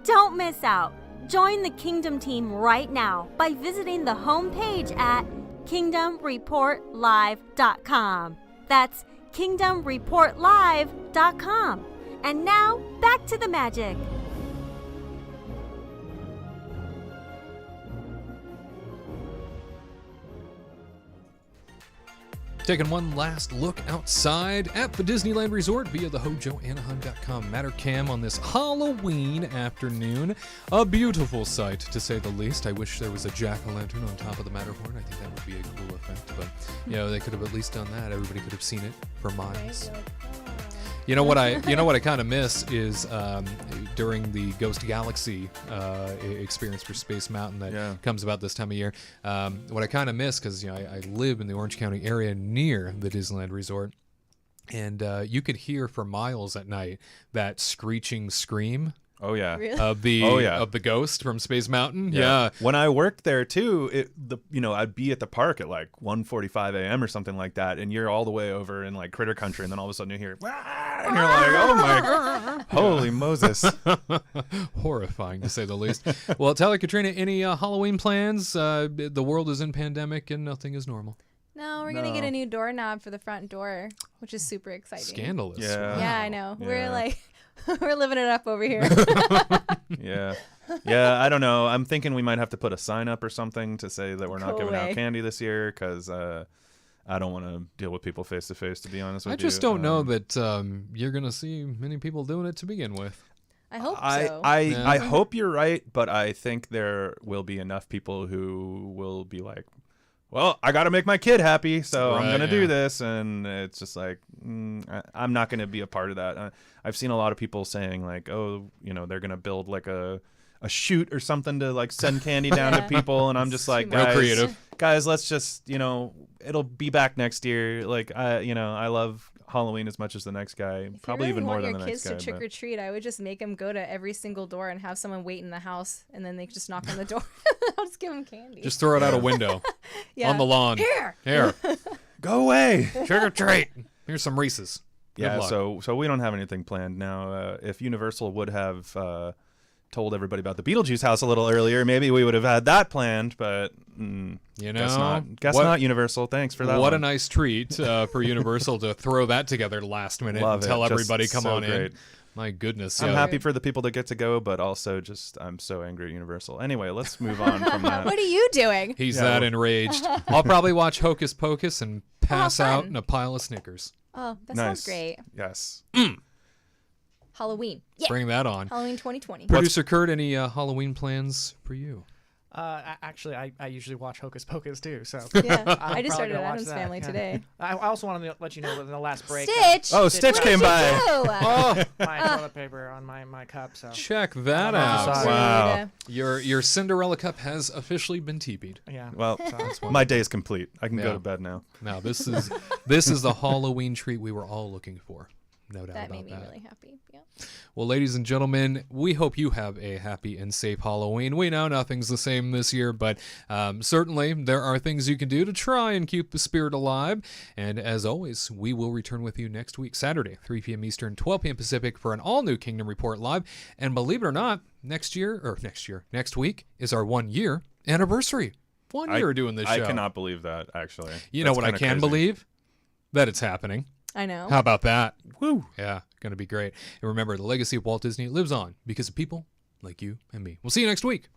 Don't miss out. Join the Kingdom team right now by visiting the homepage at kingdomreportlive.com. That's kingdomreportlive.com. And now, back to the magic. Taking one last look outside at the Disneyland Resort via the HojoAnaheim.com Mattercam on this Halloween afternoon. A beautiful sight, to say the least. I wish there was a jack-o'-lantern on top of the Matterhorn. I think that would be a cool effect. But, they could have at least done that. Everybody could have seen it for miles. You know what I kind of miss is during the Ghost Galaxy experience for Space Mountain that comes about this time of year. What I kind of miss, because I live in the Orange County area near the Disneyland Resort, and you could hear for miles at night that screeching scream. Oh yeah, Really? Of the ghost from Space Mountain. Yeah. When I worked there too, I'd be at the park at like 1:45 a.m. or something like that, and you're all the way over in like Critter Country, and then all of a sudden you hear, "Wah!" and you're like, oh my, holy Moses! Horrifying to say the least. Well, Tyler, Katrina, any Halloween plans? The world is in pandemic and nothing is normal. No, we're gonna get a new doorknob for the front door, which is super exciting. Scandalous. Yeah. Wow. Yeah, I know. Yeah. We're like, we're living it up over here. Yeah. I don't know. I'm thinking we might have to put a sign up or something to say that we're not Go giving away. out candy this year because I don't want to deal with people face to face. To be honest with you, I just don't know that you're going to see many people doing it to begin with. I hope so. I hope you're right, but I think there will be enough people who will be like, well, I got to make my kid happy, so I'm going to do this. And it's just like, I'm not going to be a part of that. I've seen a lot of people saying like, oh, they're going to build like a chute or something to like send candy down to people. And I'm just like, Real creative. guys, let's just, it'll be back next year. Like, I love Halloween as much as the next guy, If probably you really even more want than your the kids next to guy. trick or treat, I would just make them go to every single door and have someone wait in the house, and then they just knock on the door. I'll just give them candy. Just throw it out a window Yeah. on the lawn. Here. Go away. Trick or treat. Here's some Reese's. Good Yeah, luck. so we don't have anything planned now. If Universal would have told everybody about the Beetlejuice house a little earlier, maybe we would have had that planned. But guess not. Guess not. Universal. Thanks for that. What a one. nice treat for Universal to throw that together last minute Love and it. tell Just everybody come so on in. great. My goodness. I'm yeah. happy for the people that get to go, but also just I'm so angry at Universal. Anyway, let's move on from that. What are you doing? He's Yeah, that well- enraged. I'll probably watch Hocus Pocus and pass out fun. in a pile of Snickers. Oh, that Nice. sounds great. Yes. Halloween. Yeah. Bring that on. Halloween 2020. Producer Kurt, any Halloween plans for you? Actually, I usually watch Hocus Pocus too. So Yeah. I'm I just probably started gonna watch Adam's that, Family yeah. today. I also wanted to let you know that in the last break, Stitch. Oh, Stitch What came did you by. do? Oh, my toilet paper on my cup. So check that Oh, out. sorry. Wow. Your Cinderella cup has officially been TP'd. yeah. Well, my day is complete. I can Yeah. go to bed now. Now this is the Halloween treat we were all looking for. No doubt That about made me that. really happy. Yeah. Well, ladies and gentlemen, we hope you have a happy and safe Halloween. We know nothing's the same this year, but certainly there are things you can do to try and keep the spirit alive. And as always, we will return with you next week, Saturday, 3 p.m. Eastern, 12 p.m. Pacific, for an all-new Kingdom Report Live. And believe it or not, next week is our 1-year anniversary. 1 year doing this show. I cannot believe that, actually. You know That's what I kinda can crazy. believe? That it's happening. I know. How about that? Woo! Yeah, going to be great. And remember, the legacy of Walt Disney lives on because of people like you and me. We'll see you next week.